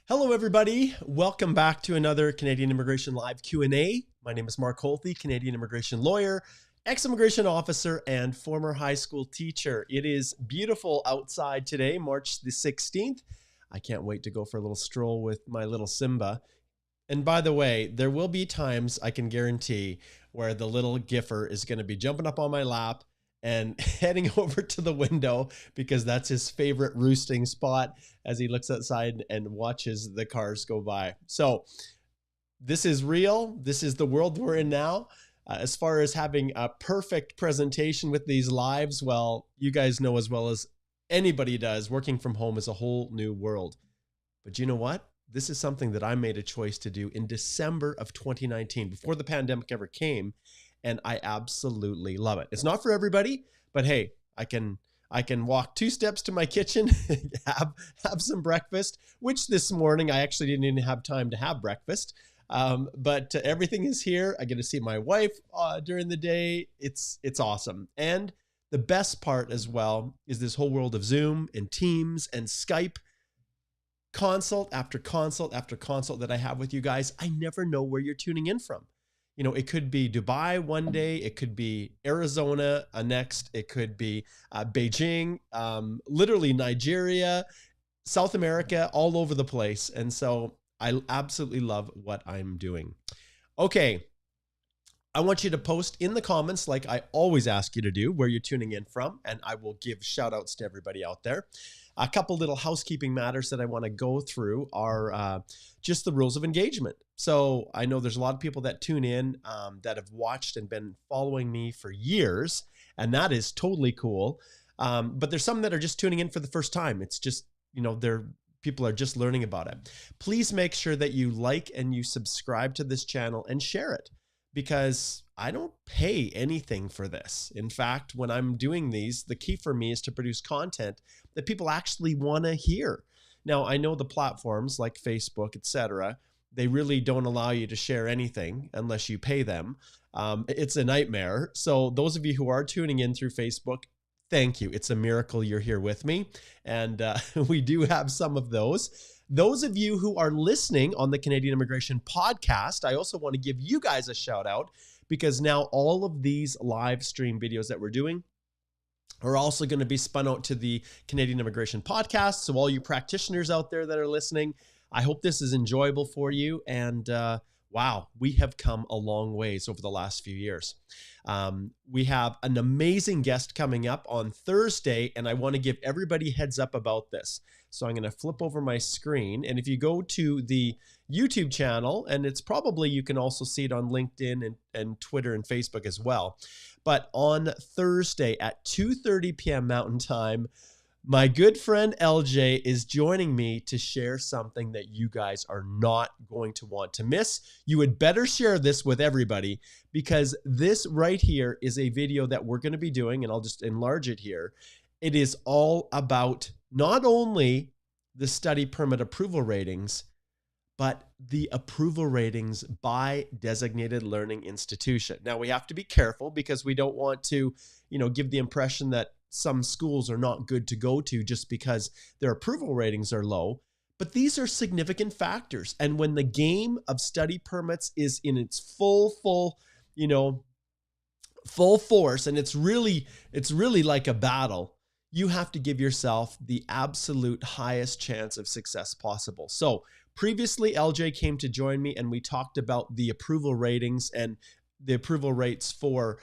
Hello, everybody. Welcome back to another Canadian Immigration Live Q&A. My name is Mark Holthe, Canadian immigration lawyer, ex-immigration officer, and former high school teacher. It is beautiful outside today, March the 16th. I can't wait to go for a little stroll with my little Simba. And by the way, there will be times, I can guarantee, where the little Giffer is going to be jumping up on my lap and heading over to the window because that's his favorite roosting spot as he looks outside and watches the cars go by. So this is real. This is the world we're in now. As far as having a perfect presentation with these lives, well, you guys know as well as anybody does, working from home is a whole new world. But you know what? This is something that I made a choice to do in December of 2019, before the pandemic ever came. And I absolutely love it. It's not for everybody, but hey, I can walk 2 steps to my kitchen, have some breakfast, which this morning I actually didn't even have time to have breakfast. But everything is here. I get to see my wife during the day. It's awesome. And the best part as well is this whole world of Zoom and Teams and Skype, consult after consult after consult that I have with you guys. I never know where you're tuning in from. You know, it could be Dubai one day, it could be Arizona next, it could be Beijing, literally Nigeria, South America, all over the place. And so I absolutely love what I'm doing. Okay, I want you to post in the comments, like I always ask you to do, where you're tuning in from, and I will give shout outs to everybody out there. A couple little housekeeping matters that I want to go through are just the rules of engagement. So I know there's a lot of people that tune in that have watched and been following me for years, and that is totally cool. But there's some that are just tuning in for the first time. It's just, you know, people are just learning about it. Please make sure that you like and you subscribe to this channel and share it, because I don't pay anything for this. In fact, when I'm doing these, the key for me is to produce content that people actually want to hear. Now, I know the platforms like Facebook, etc., they really don't allow you to share anything unless you pay them. It's a nightmare. So those of you who are tuning in through Facebook, thank you. It's a miracle you're here with me. And we do have some of those. Those of you who are listening on the Canadian Immigration Podcast, I also want to give you guys a shout out, because now all of these live stream videos that we're doing are also going to be spun out to the Canadian Immigration Podcast. So all you practitioners out there that are listening, I hope this is enjoyable for you. And wow, we have come a long ways over the last few years. We have an amazing guest coming up on Thursday, and I want to give everybody heads up about this. So I'm going to flip over my screen, and if you go to the YouTube channel, and it's probably, you can also see it on LinkedIn and Twitter and Facebook as well. But on Thursday at 2:30 p.m. Mountain Time, my good friend LJ is joining me to share something that you guys are not going to want to miss. You would better share this with everybody, because this right here is a video that we're going to be doing, and I'll just enlarge it here. It is all about not only the study permit approval ratings, but the approval ratings by designated learning institution. Now, we have to be careful, because we don't want to, give the impression that some schools are not good to go to just because their approval ratings are low. But these are significant factors. And when the game of study permits is in its full force, and it's really like a battle, you have to give yourself the absolute highest chance of success possible. So previously, LJ came to join me, and we talked about the approval ratings and the approval rates for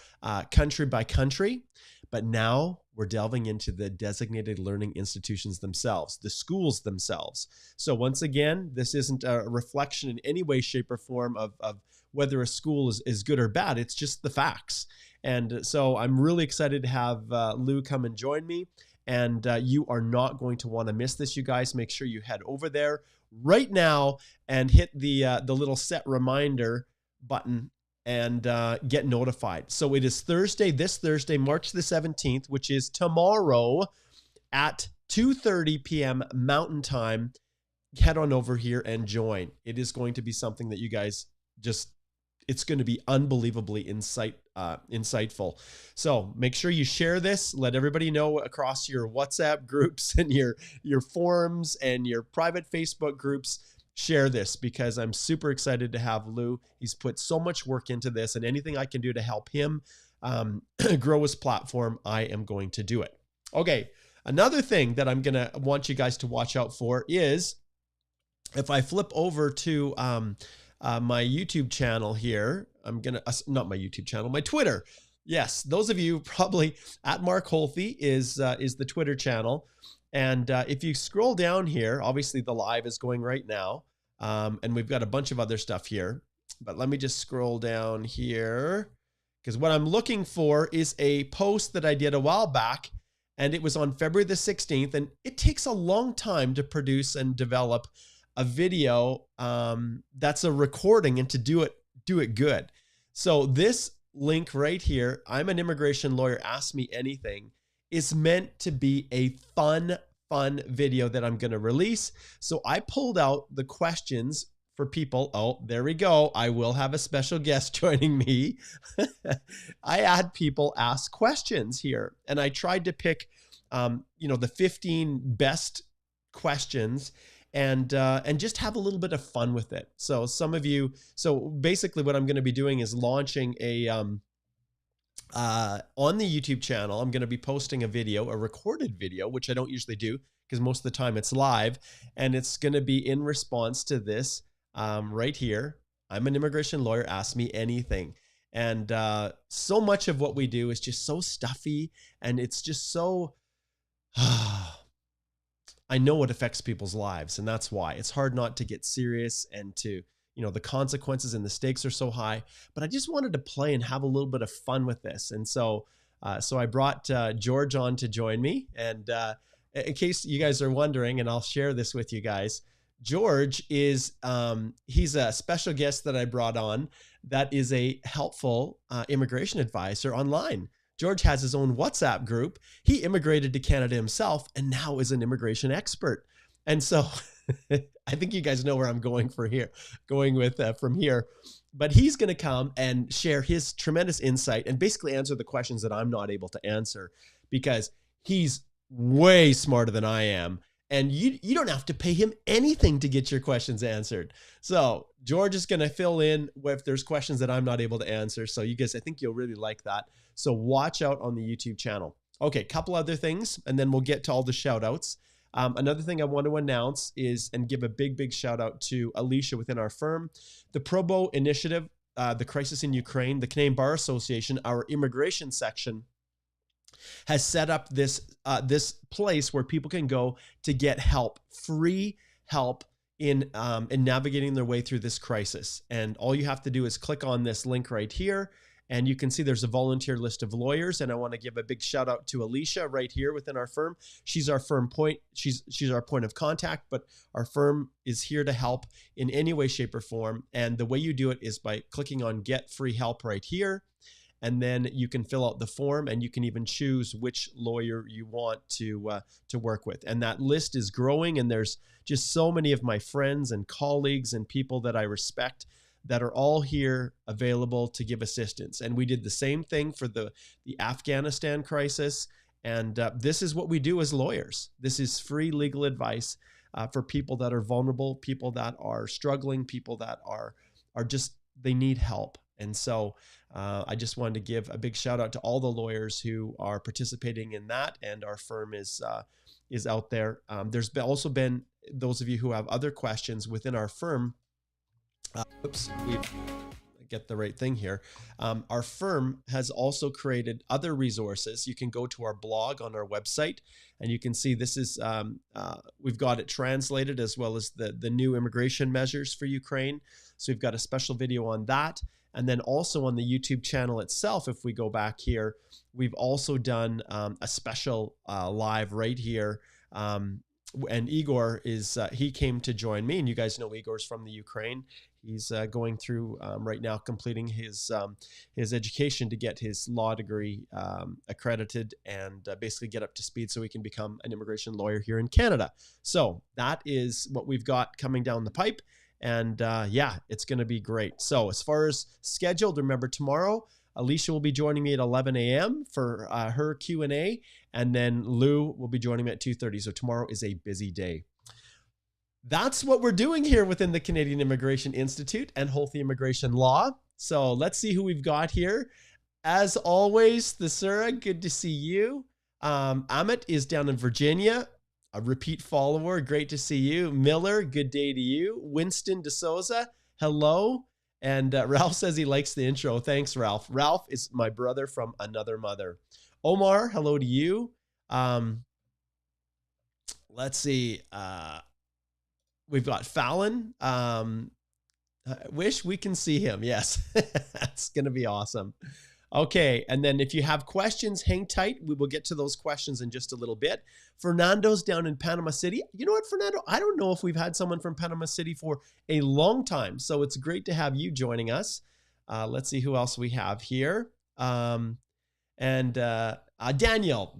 country by country. But now we're delving into the designated learning institutions themselves, the schools themselves. So once again, this isn't a reflection in any way, shape, or form of whether a school is good or bad. It's just the facts. And so I'm really excited to have Lou come and join me. And you are not going to want to miss this, you guys. Make sure you head over there right now and hit the little set reminder button and get notified. So it is Thursday, this Thursday, March the 17th, which is tomorrow at 2:30 p.m. Mountain Time. Head on over here and join. It is going to be something that you guys it's going to be unbelievably insightful. So make sure you share this. Let everybody know across your WhatsApp groups and your forums and your private Facebook groups. Share this because I'm super excited to have Lou. He's put so much work into this, and anything I can do to help him grow his platform, I am going to do it. Okay, another thing that I'm going to want you guys to watch out for is if I flip over to my YouTube channel here, I'm going to, not my YouTube channel, my Twitter. Yes, those of you probably at Mark Holthe is the Twitter channel. And if you scroll down here, obviously the live is going right now. And we've got a bunch of other stuff here. But let me just scroll down here because what I'm looking for is a post that I did a while back. And it was on February the 16th. And it takes a long time to produce and develop a video that's a recording and to do it good. So this link right here, I'm an immigration lawyer, ask me anything, is meant to be a fun video that I'm going to release. So I pulled out the questions for people. Oh, there we go. I will have a special guest joining me. I had people ask questions here, and I tried to pick, the 15 best questions and just have a little bit of fun with it. So so basically what I'm going to be doing is launching on the YouTube channel, I'm going to be posting a recorded video, which I don't usually do because most of the time it's live, and it's going to be in response to this right here. I'm an immigration lawyer, ask me anything. And so much of what we do is just so stuffy, and it's just so, I know it affects people's lives, and that's why it's hard not to get serious and to, the consequences and the stakes are so high, but I just wanted to play and have a little bit of fun with this. And so I brought George on to join me. And in case you guys are wondering, and I'll share this with you guys, George is, he's a special guest that I brought on that is a helpful immigration advisor online. George has his own WhatsApp group. He immigrated to Canada himself and now is an immigration expert. And so I think you guys know where I'm going from here. But he's going to come and share his tremendous insight and basically answer the questions that I'm not able to answer because he's way smarter than I am. And you don't have to pay him anything to get your questions answered. So George is going to fill in if there's questions that I'm not able to answer. So you guys, I think you'll really like that. So watch out on the YouTube channel. Okay, couple other things, and then we'll get to all the shout outs. Another thing I want to announce is, and give a big shout out to Alicia within our firm, the Probo Initiative, the Crisis in Ukraine, the Canadian Bar Association, our immigration section, has set up this place where people can go to get help, free help in navigating their way through this crisis. And all you have to do is click on this link right here, and you can see there's a volunteer list of lawyers. And I want to give a big shout out to Alicia right here within our firm. She's our firm point. She's our point of contact, but our firm is here to help in any way, shape, or form. And the way you do it is by clicking on Get Free Help right here. And then you can fill out the form, and you can even choose which lawyer you want to work with. And that list is growing, and there's just so many of my friends and colleagues and people that I respect that are all here available to give assistance. And we did the same thing for the Afghanistan crisis. And this is what we do as lawyers. This is free legal advice for people that are vulnerable, people that are struggling, people that are just, they need help. And so I just wanted to give a big shout out to all the lawyers who are participating in that, and our firm is out there. There's also been those of you who have other questions within our firm. get the right thing here. Our firm has also created other resources. You can go to our blog on our website, and you can see this is, we've got it translated, as well as the new immigration measures for Ukraine. So we've got a special video on that. And then also on the YouTube channel itself, if we go back here, we've also done a special live right here. And Igor is, he came to join me, and you guys know Igor's from the Ukraine. He's going through right now, completing his education to get his law degree accredited and basically get up to speed so he can become an immigration lawyer here in Canada. So that is what we've got coming down the pipe. And yeah, it's going to be great. So as far as scheduled, remember tomorrow, Alicia will be joining me at 11 a.m. for her Q&A. And then Lou will be joining me at 2:30. So tomorrow is a busy day. That's what we're doing here within the Canadian Immigration Institute and Holthe Immigration Law. So let's see who we've got here. As always, Thesura, good to see you. Amit is down in Virginia, a repeat follower. Great to see you. Miller, good day to you. Winston DeSouza, hello. And Ralph says he likes the intro. Thanks, Ralph. Ralph is my brother from another mother. Omar, hello to you. Let's see. We've got Fallon. I wish we can see him. Yes, that's going to be awesome. Okay, and then if you have questions, hang tight. We will get to those questions in just a little bit. Fernando's down in Panama City. You know what, Fernando? I don't know if we've had someone from Panama City for a long time, so it's great to have you joining us. Let's see who else we have here. Daniel,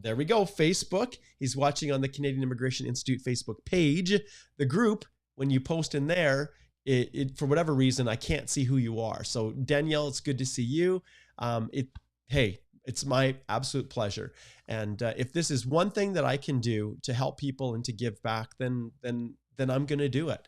there we go, Facebook. He's watching on the Canadian Immigration Institute Facebook page. The group, when you post in there, for whatever reason, I can't see who you are. So Danielle, it's good to see you. Hey, it's my absolute pleasure. And if this is one thing that I can do to help people and to give back, then I'm going to do it.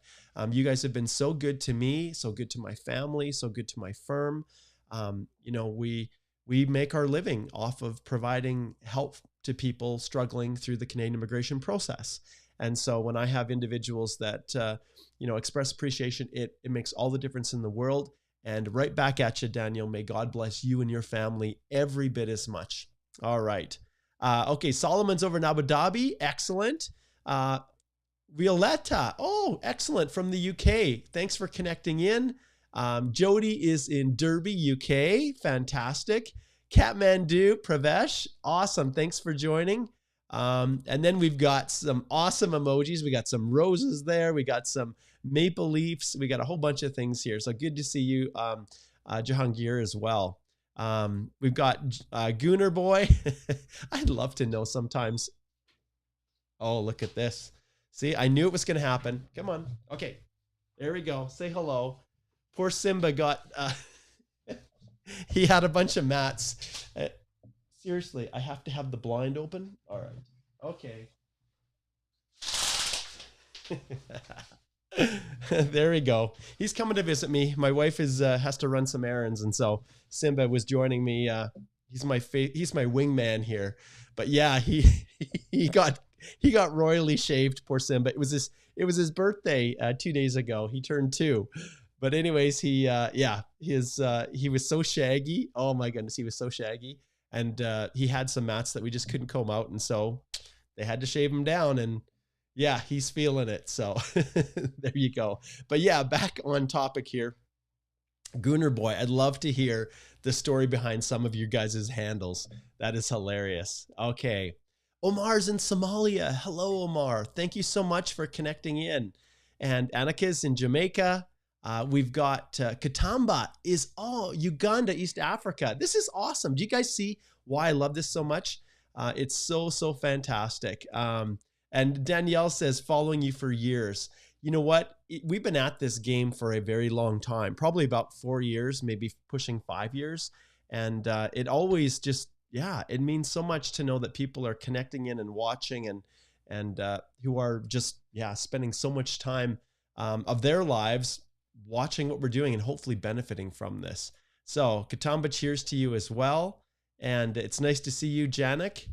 You guys have been so good to me, so good to my family, so good to my firm. You know, we make our living off of providing help to people struggling through the Canadian immigration process. And so when I have individuals that, you know, express appreciation, it makes all the difference in the world. And right back at you, Daniel. May God bless you and your family every bit as much. All right. Okay, Solomon's over in Abu Dhabi. Excellent. Violetta. Oh, excellent. From the UK. Thanks for connecting in. Jody is in Derby, UK. Fantastic. Kathmandu, Pravesh. Awesome. Thanks for joining. And then we've got some awesome emojis. We got some roses there. We got some maple leaves. We got a whole bunch of things here. So good to see you, Jahangir, as well. We've got Gooner Boy. I'd love to know sometimes. Oh, look at this. See, I knew it was going to happen. Come on. Okay. There we go. Say hello. Poor Simba got, he had a bunch of mats. Seriously, I have to have the blind open? All right. Okay. There we go. He's coming to visit me. My wife is has to run some errands, and so Simba was joining me. He's my wingman here. But yeah, he got royally shaved. Poor Simba. It was his birthday 2 days ago. He turned 2. But anyways, he was so shaggy. Oh my goodness, he was so shaggy. And he had some mats that we just couldn't comb out, and so they had to shave him down. And yeah, he's feeling it. So there you go. But yeah, back on topic here. Gooner Boy, I'd love to hear the story behind some of you guys' handles. That is hilarious. Okay. Omar's in Somalia. Hello, Omar. Thank you so much for connecting in. And Annika's in Jamaica. We've got Katamba is Uganda, East Africa. This is awesome. Do you guys see why I love this so much? It's so fantastic. And Danielle says, following you for years. You know what? We've been at this game for a very long time, probably about 4 years, maybe pushing 5 years. And it always just, yeah, it means so much to know that people are connecting in and watching and who are just, yeah, spending so much time of their lives watching what we're doing and hopefully benefiting from this. So Katamba, cheers to you as well. And it's nice to see you, Janik.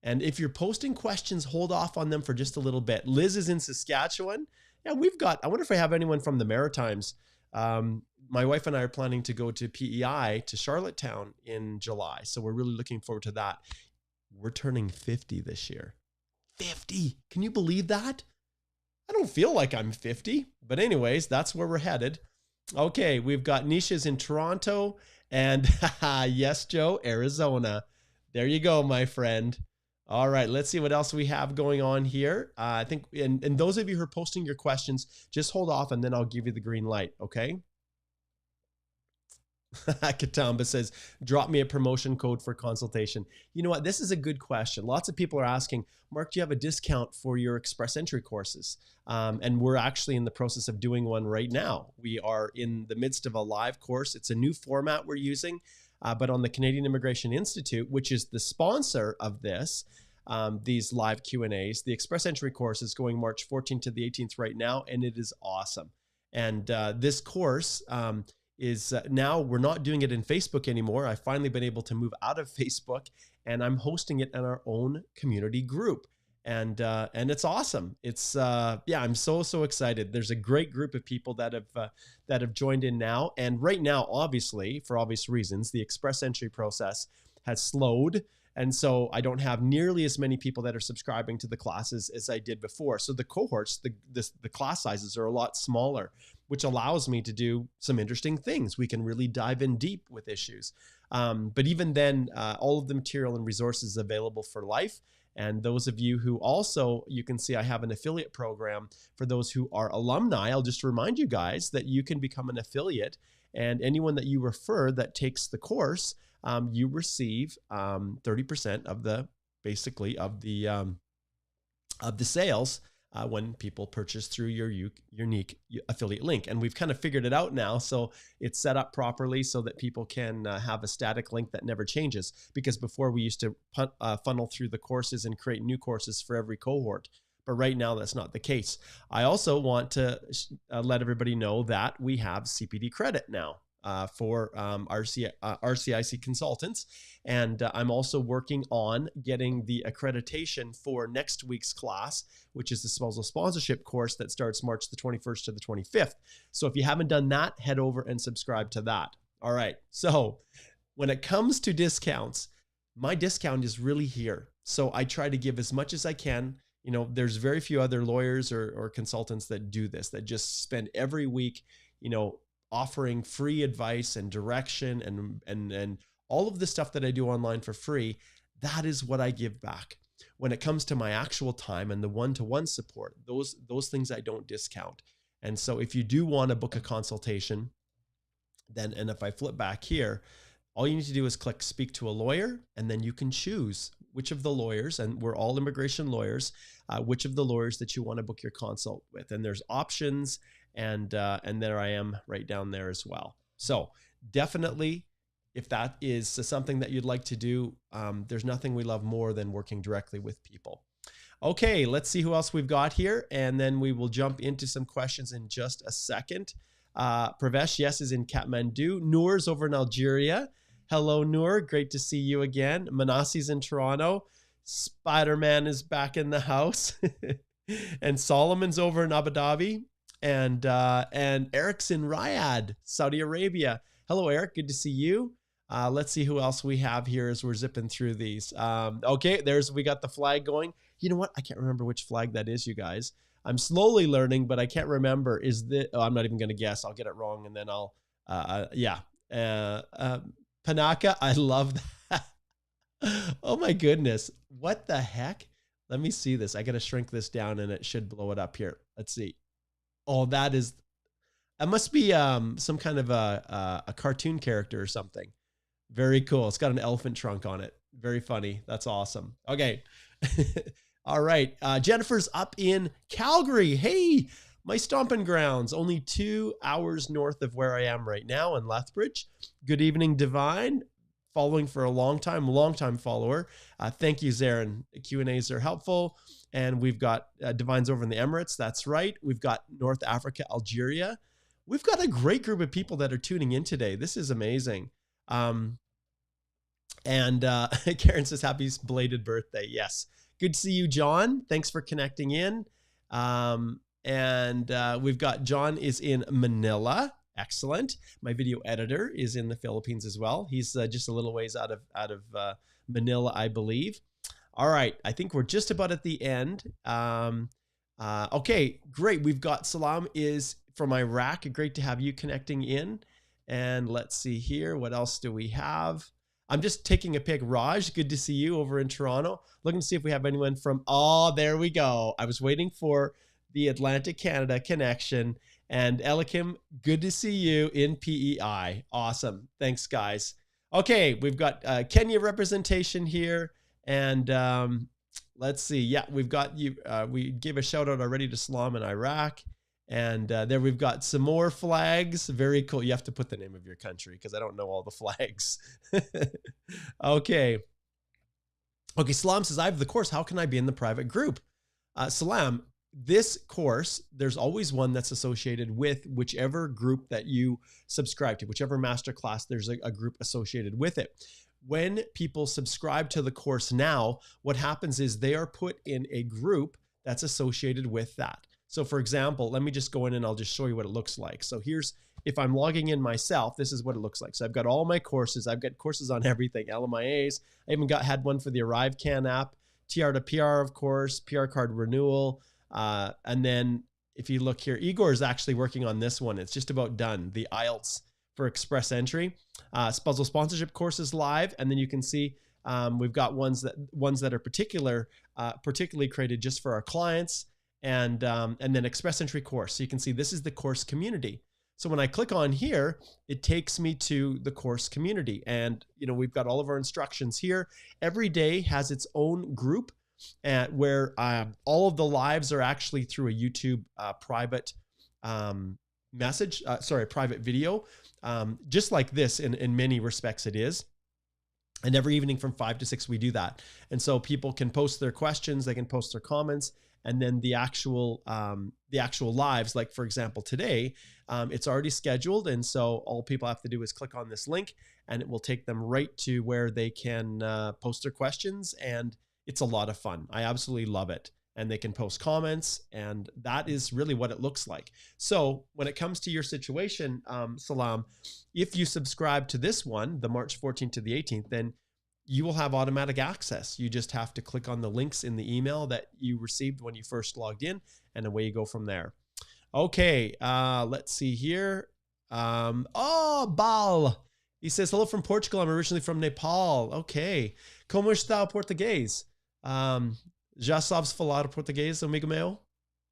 And if you're posting questions, hold off on them for just a little bit. Liz is in Saskatchewan. Yeah, I wonder if I have anyone from the Maritimes. My wife and I are planning to go to PEI to Charlottetown in July. So we're really looking forward to that. We're turning 50 this year. 50. Can you believe that? I don't feel like I'm 50, but anyways, that's where we're headed. Okay, we've got Nisha's in Toronto and yes, Joe, Arizona. There you go, my friend. All right, let's see what else we have going on here. I think, and those of you who are posting your questions, just hold off and then I'll give you the green light, okay? Katamba says, drop me a promotion code for consultation. You know what? This is a good question. Lots of people are asking, Mark, do you have a discount for your Express Entry courses? And we're actually in the process of doing one right now. We are in the midst of a live course. It's a new format we're using, but on the Canadian Immigration Institute, which is the sponsor of this, these live Q&As, the Express Entry course is going March 14th to the 18th right now, and it is awesome. And this course, is now we're not doing it in Facebook anymore. I've finally been able to move out of Facebook, and I'm hosting it in our own community group. And it's awesome. It's yeah, I'm so excited. There's a great group of people that have joined in now. And right now, obviously, for obvious reasons, the Express Entry process has slowed. And so I don't have nearly as many people that are subscribing to the classes as I did before. So the cohorts, the class sizes are a lot smaller, which allows me to do some interesting things. We can really dive in deep with issues. But even then, all of the material and resources available for life. And those of you who also, you can see I have an affiliate program for those who are alumni. I'll just remind you guys that you can become an affiliate, and anyone that you refer that takes the course, you receive 30% of the sales when people purchase through your unique affiliate link. And we've kind of figured it out now, so it's set up properly so that people can have a static link that never changes. Because before we used to funnel through the courses and create new courses for every cohort. But right now, that's not the case. I also want to let everybody know that we have CPD credit now. For RCIC consultants. And I'm also working on getting the accreditation for next week's class, which is the spousal sponsorship course that starts March the 21st to the 25th. So if you haven't done that, head over and subscribe to that. All right. So when it comes to discounts, my discount is really here. So I try to give as much as I can. You know, there's very few other lawyers or consultants that do this, that just spend every week, you know, offering free advice and direction and all of the stuff that I do online for free. That is what I give back. When it comes to my actual time and the one-to-one support, those things I don't discount. And so if you do want to book a consultation, then, and if I flip back here, all you need to do is click speak to a lawyer, and then you can choose which of the lawyers, and we're all immigration lawyers, which of the lawyers that you want to book your consult with. And there's options, and there I am right down there as well. So definitely, if that is something that you'd like to do, there's nothing we love more than working directly with people. Okay, let's see who else we've got here, and then we will jump into some questions in just a second. Pravesh, yes, is in Kathmandu. Noor's over in Algeria. Hello, Noor. Great to see you again. Manassi's in Toronto. Spider-Man is back in the house. And Solomon's over in Abu Dhabi. And Eric's in Riyadh, Saudi Arabia. Hello, Eric. Good to see you. Let's see who else we have here as we're zipping through these. Okay, we got the flag going. You know what? I can't remember which flag that is, you guys. I'm slowly learning, but I can't remember. I'm not even going to guess. I'll get it wrong, and then I'll, yeah. Panaka, I love that. Oh my goodness. What the heck? Let me see this. I got to shrink this down, and it should blow it up here. Let's see. Oh, that must be some kind of a cartoon character or something. Very cool. It's got an elephant trunk on it. Very funny. That's awesome. Okay. All right. Jennifer's up in Calgary. Hey, my stomping grounds, only 2 hours north of where I am right now in Lethbridge. Good evening, Divine. Following for a long time follower. Thank you, Zarin. The Q&As are helpful. And we've got Divine's over in the Emirates. That's right. We've got North Africa, Algeria. We've got a great group of people that are tuning in today. This is amazing. And Karen says, happy belated birthday. Yes. Good to see you, John. Thanks for connecting in. And we've got John is in Manila. Excellent. My video editor is in the Philippines as well. He's just a little ways out of Manila, I believe. All right, I think we're just about at the end. Okay, great. We've got Salam is from Iraq. Great to have you connecting in. And let's see here. What else do we have? I'm just taking a pic. Raj, good to see you over in Toronto. Looking to see if we have anyone from, oh, there we go. I was waiting for the Atlantic Canada connection. And Elikim, good to see you in PEI. Awesome. Thanks, guys. Okay, we've got Kenya representation here. And let's see. Yeah, we've got you. We gave a shout out already to Salam in Iraq. And there we've got some more flags. Very cool. You have to put the name of your country because I don't know all the flags. Okay. Okay, Salam says, I have the course. How can I be in the private group? Salam, this course, there's always one that's associated with whichever group that you subscribe to, whichever masterclass, there's a group associated with it. When people subscribe to the course now, what happens is they are put in a group that's associated with that. So for example, let me just go in and I'll just show you what it looks like. So here's, if I'm logging in myself, this is what it looks like. So I've got all my courses. I've got courses on everything, LMIAs. I even had one for the ArriveCan app, TR to PR, of course, PR card renewal. And then if you look here, Igor is actually working on this one. It's just about done. The IELTS for Express Entry. Puzzle sponsorship courses live. And then you can see we've got ones that are particularly created just for our clients. And then Express Entry course. So you can see this is the course community. So when I click on here, it takes me to the course community. And we've got all of our instructions here. Every day has its own group where all of the lives are actually through a YouTube private private video. Just like this in many respects it is. And every evening from 5 to 6, we do that. And so people can post their questions, they can post their comments, and then the actual lives, like for example, today, it's already scheduled. And so all people have to do is click on this link and it will take them right to where they can post their questions. And it's a lot of fun. I absolutely love it. And they can post comments, and that is really what it looks like. So when it comes to your situation, Salam, if you subscribe to this one, the March 14th to the 18th, then you will have automatic access. You just have to click on the links in the email that you received when you first logged in, and away you go from there. Okay, let's see here. Oh, Bal. He says, hello from Portugal. I'm originally from Nepal. Okay. Como está português? Já sabes falar português, amigo meu?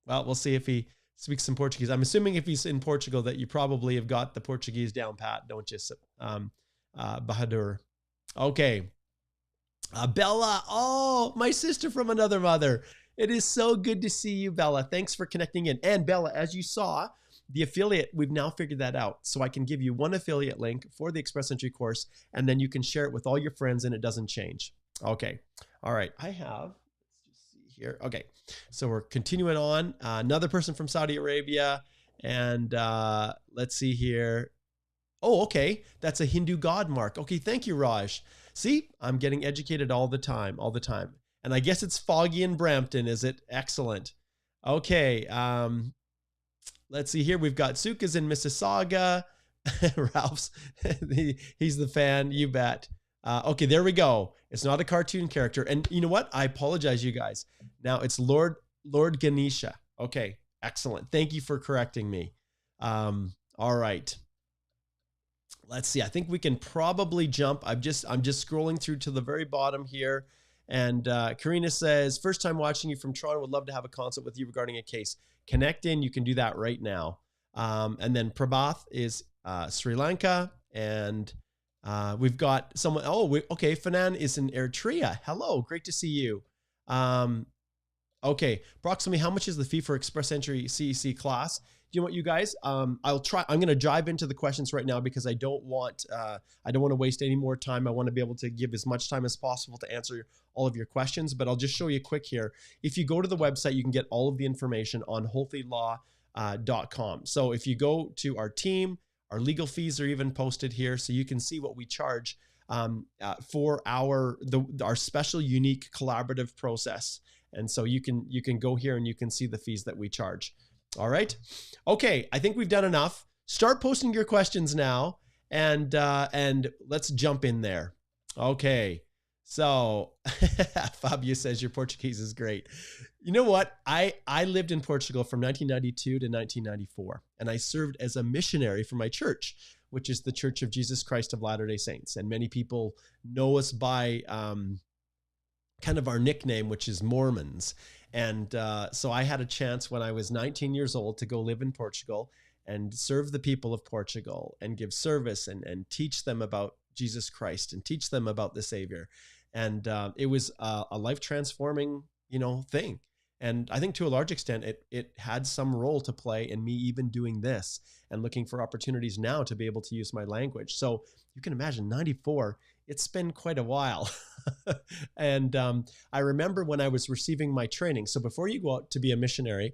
Well, we'll see if he speaks some Portuguese. I'm assuming if he's in Portugal that you probably have got the Portuguese down pat, don't you, Bahadur? Okay. Bella, oh, my sister from another mother. It is so good to see you, Bella. Thanks for connecting in. And Bella, as you saw, the affiliate, we've now figured that out. So I can give you one affiliate link for the Express Entry course, and then you can share it with all your friends and it doesn't change. Okay. All right. I have, let's just see here. Okay. So we're continuing on. Another person from Saudi Arabia. And let's see here. Oh, okay. That's a Hindu god mark. Okay. Thank you, Raj. See, I'm getting educated all the time. And I guess it's foggy in Brampton, is it? Excellent. Okay. Let's see here. We've got Suka's in Mississauga. Ralph's, he's the fan. You bet. Okay, there we go. It's not a cartoon character. And you know what? I apologize, you guys. Now it's Lord Ganesha. Okay, excellent. Thank you for correcting me. All right. Let's see. I think we can probably jump. I'm just scrolling through to the very bottom here. And Karina says, first time watching you from Toronto, would love to have a consult with you regarding a case. Connect in. You can do that right now. And then Prabhath is Sri Lanka. And we've got someone. Oh, okay. Fanan is in Eritrea. Hello. Great to see you. Okay. Approximately how much is the fee for Express Entry CEC class? Do you know what, you guys? I'm going to dive into the questions right now because I don't want to waste any more time. I want to be able to give as much time as possible to answer all of your questions, but I'll just show you quick here. If you go to the website, you can get all of the information on holthylaw.com. So if you go to our team, our legal fees are even posted here, so you can see what we charge for our special, unique, collaborative process. And so you can go here and you can see the fees that we charge. All right. Okay. I think we've done enough. start posting your questions now, and let's jump in there. Okay. So Fabio says your Portuguese is great. You know what? I lived in Portugal from 1992 to 1994, and I served as a missionary for my church, which is the Church of Jesus Christ of Latter-day Saints. And many people know us by kind of our nickname, which is Mormons. And so I had a chance when I was 19 years old to go live in Portugal and serve the people of Portugal and give service and teach them about Jesus Christ and teach them about the Savior. And it was a life-transforming, thing. And I think to a large extent, it had some role to play in me even doing this and looking for opportunities now to be able to use my language. So you can imagine 94, it's been quite a while. And I remember when I was receiving my training. So before you go out to be a missionary,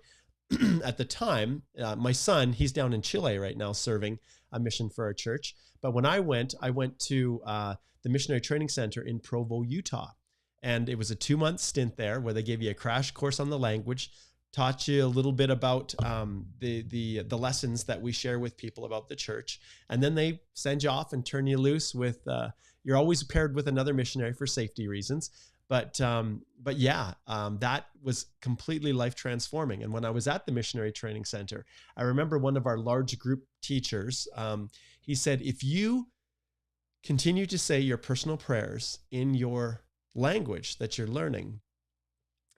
at the time, my son, he's down in Chile right now serving a mission for our church. But when I went to the Missionary Training Center in Provo, Utah. And it was a 2-month stint there where they gave you a crash course on the language, taught you a little bit about the lessons that we share with people about the church. And then they send you off and turn you loose with, you're always paired with another missionary for safety reasons. But yeah, that was completely life transforming. And when I was at the Missionary Training Center, I remember one of our large group teachers, he said, if you continue to say your personal prayers in your language that you're learning,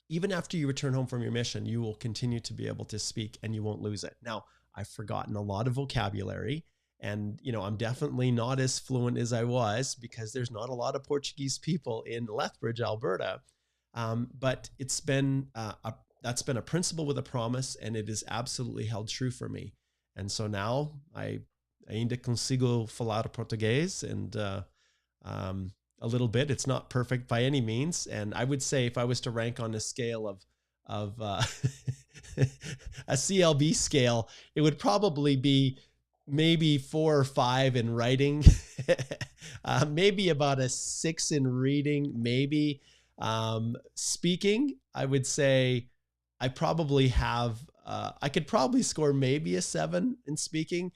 even after you return home from your mission, you will continue to be able to speak and you won't lose it. Now, I've forgotten a lot of vocabulary, and I'm definitely not as fluent as I was because there's not a lot of Portuguese people in Lethbridge, Alberta. But it's been that's been a principle with a promise, and it is absolutely held true for me. And so now I ainda consigo falar português, and a little bit. It's not perfect by any means. And I would say if I was to rank on a scale of a CLB scale, it would probably be maybe 4 or 5 in writing, maybe about a 6 in reading, maybe speaking. I would say I probably have, I could probably score maybe a 7 in speaking.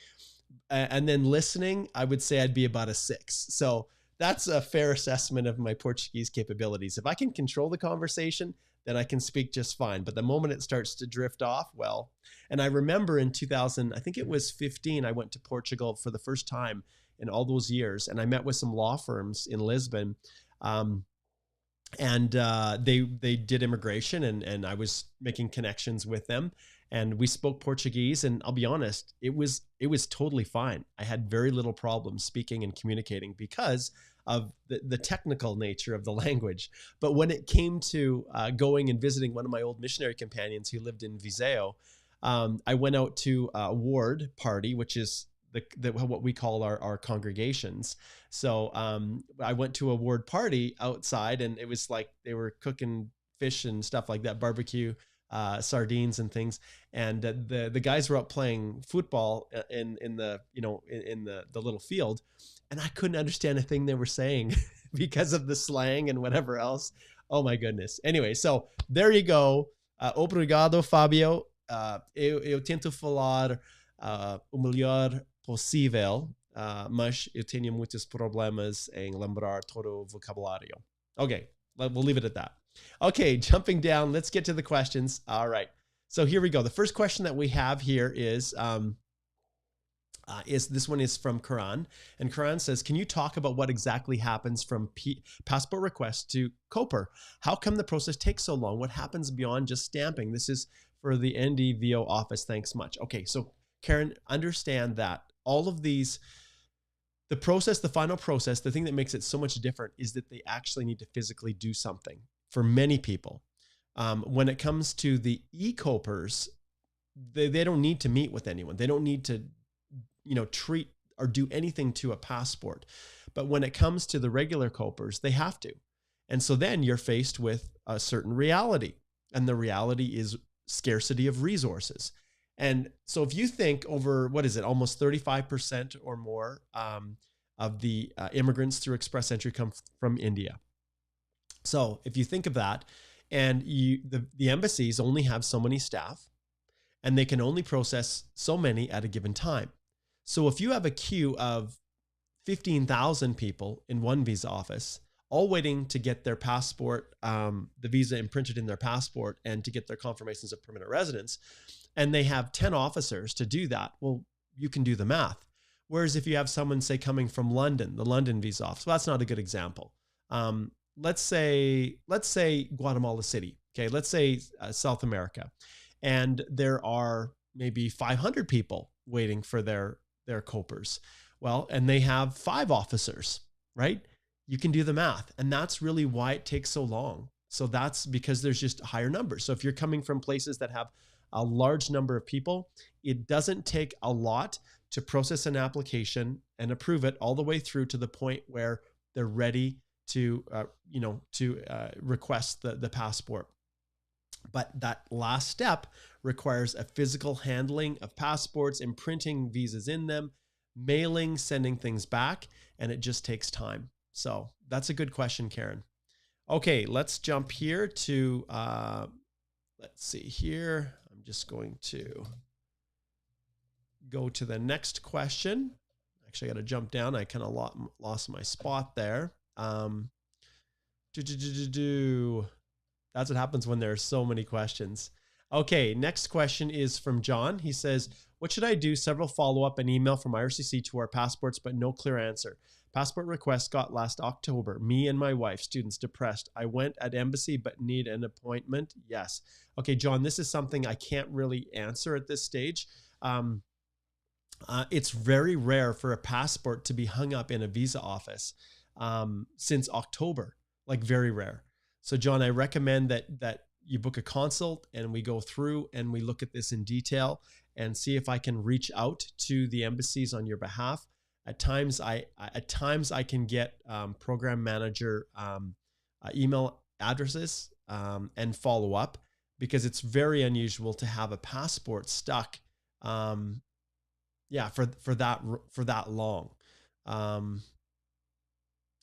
And then listening, I would say I'd be about a 6. So that's a fair assessment of my Portuguese capabilities. If I can control the conversation, then I can speak just fine. But the moment it starts to drift off, well, and I remember in 2000, I think it was 15, I went to Portugal for the first time in all those years. And I met with some law firms in Lisbon. And they did immigration, and I was making connections with them, and we spoke Portuguese. And I'll be honest, it was totally fine. I had very little problem speaking and communicating because of the technical nature of the language. But when it came to going and visiting one of my old missionary companions who lived in Viseu, I went out to a ward party, which is what we call our congregations. So I went to a ward party outside, and it was like they were cooking fish and stuff like that, barbecue, sardines and things. And the guys were out playing football in the little field, and I couldn't understand a thing they were saying because of the slang and whatever else. Oh my goodness. Anyway, so there you go. Obrigado, Fabio. Eu tento falar o melhor possível, mas eu tenho muitos problemas em lembrar todo o vocabulário. Okay, we'll leave it at that. Okay, jumping down, let's get to the questions. All right, so here we go. The first question that we have here is this one is from Karan, and Karan says, can you talk about what exactly happens from passport request to COPER? How come the process takes so long? What happens beyond just stamping? This is for the NDVO office. Thanks much. Okay, so Karen, understand that all of these, the process, the final process, the thing that makes it so much different is that they actually need to physically do something for many people. When it comes to the e-copers, they don't need to meet with anyone. They don't need to, treat or do anything to a passport. But when it comes to the regular copers, they have to. And so then you're faced with a certain reality. And the reality is scarcity of resources. And so if you think over, almost 35% or more of the immigrants through express entry come from India. So if you think of that, and the embassies only have so many staff, and they can only process so many at a given time. So if you have a queue of 15,000 people in one visa office, all waiting to get their passport, the visa imprinted in their passport, and to get their confirmations of permanent residence, and they have 10 officers to do that, well, you can do the math. Whereas if you have someone, say, coming from London, the London visa office, well, that's not a good example. Let's say Guatemala City. Okay, let's say South America, and there are maybe 500 people waiting for their COPERs. Well, and they have 5 officers, right? You can do the math, and that's really why it takes so long. So that's because there's just higher numbers. So if you're coming from places that have a large number of people, it doesn't take a lot to process an application and approve it all the way through to the point where they're ready to, request the passport. But that last step requires a physical handling of passports, imprinting visas in them, mailing, sending things back, and it just takes time. So that's a good question, Karen. Okay, let's jump here to, let's see here. I'm just going to go to the next question. Actually, I got to jump down. I kind of lost my spot there. That's what happens when there are so many questions. Okay, next question is from John. He says, what should I do? Several follow-up and email from IRCC to our passports, but no clear answer. Passport request got last October. Me and my wife, students, depressed. I went at embassy, but need an appointment. Yes. Okay, John, this is something I can't really answer at this stage. It's very rare for a passport to be hung up in a visa office since October, like very rare. So John, I recommend that you book a consult and we go through and we look at this in detail and see if I can reach out to the embassies on your behalf. At times I can get program manager email addresses and follow up, because it's very unusual to have a passport stuck for that long.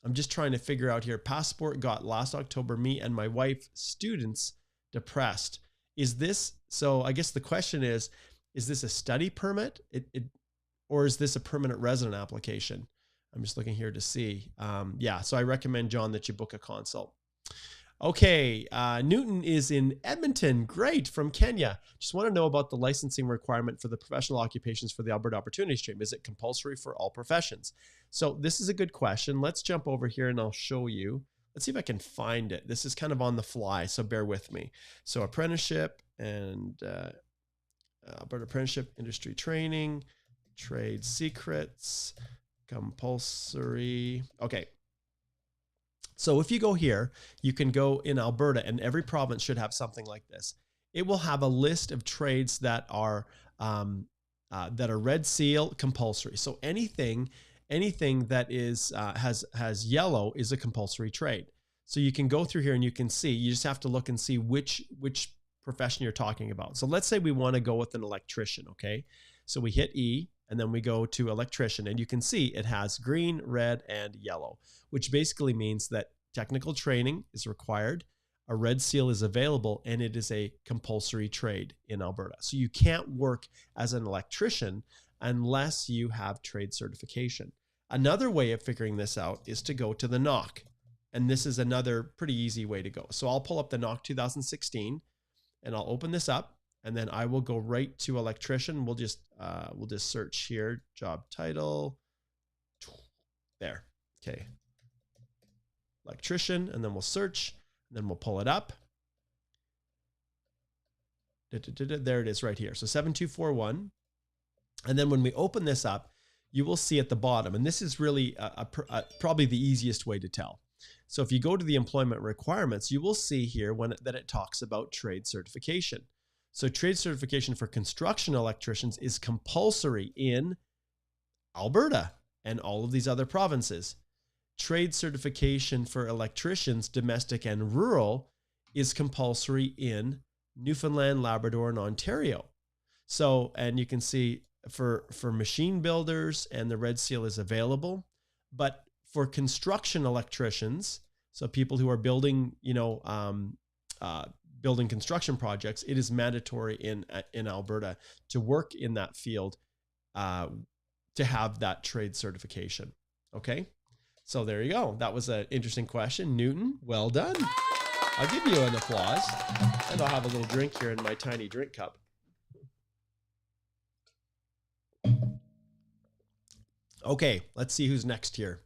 I'm just trying to figure out here. Passport got last October. Me and my wife, students, depressed. Is this, so I guess the question is this a study permit? Or is this a permanent resident application? I'm just looking here to see. So I recommend, John, that you book a consult. Okay, Newton is in Edmonton. Great, from Kenya. Just want to know about the licensing requirement for the professional occupations for the Alberta Opportunity Stream. Is it compulsory for all professions? So this is a good question. Let's jump over here and I'll show you. Let's see if I can find it. This is kind of on the fly, so bear with me. So apprenticeship and Alberta Apprenticeship Industry Training, trade secrets, compulsory. Okay. So if you go here, you can go in Alberta, and every province should have something like this. It will have a list of trades that are Red Seal compulsory. So anything that is has yellow is a compulsory trade. So you can go through here and you can see. You just have to look and see which profession you're talking about. So let's say we want to go with an electrician. Okay, so we hit E. And then we go to electrician, and you can see it has green, red, and yellow, which basically means that technical training is required, a red seal is available, and it is a compulsory trade in Alberta. So you can't work as an electrician unless you have trade certification. Another way of figuring this out is to go to the NOC, and this is another pretty easy way to go. So I'll pull up the NOC 2016, and I'll open this up. And then I will go right to electrician. We'll just search here, job title. There. Okay. Electrician, and then we'll search, and then we'll pull it up. There it is right here. So 7241. And then when we open this up, you will see at the bottom, and this is really probably the easiest way to tell. So if you go to the employment requirements, you will see here that it talks about trade certification. So trade certification for construction electricians is compulsory in Alberta and all of these other provinces. Trade certification for electricians, domestic and rural, is compulsory in Newfoundland, Labrador, and Ontario. So, and you can see for machine builders, and the red seal is available, but for construction electricians, so people who are building, building construction projects, it is mandatory in Alberta to work in that field to have that trade certification. Okay. So there you go. That was an interesting question. Newton, well done. I'll give you an applause, and I'll have a little drink here in my tiny drink cup. Okay, let's see who's next here.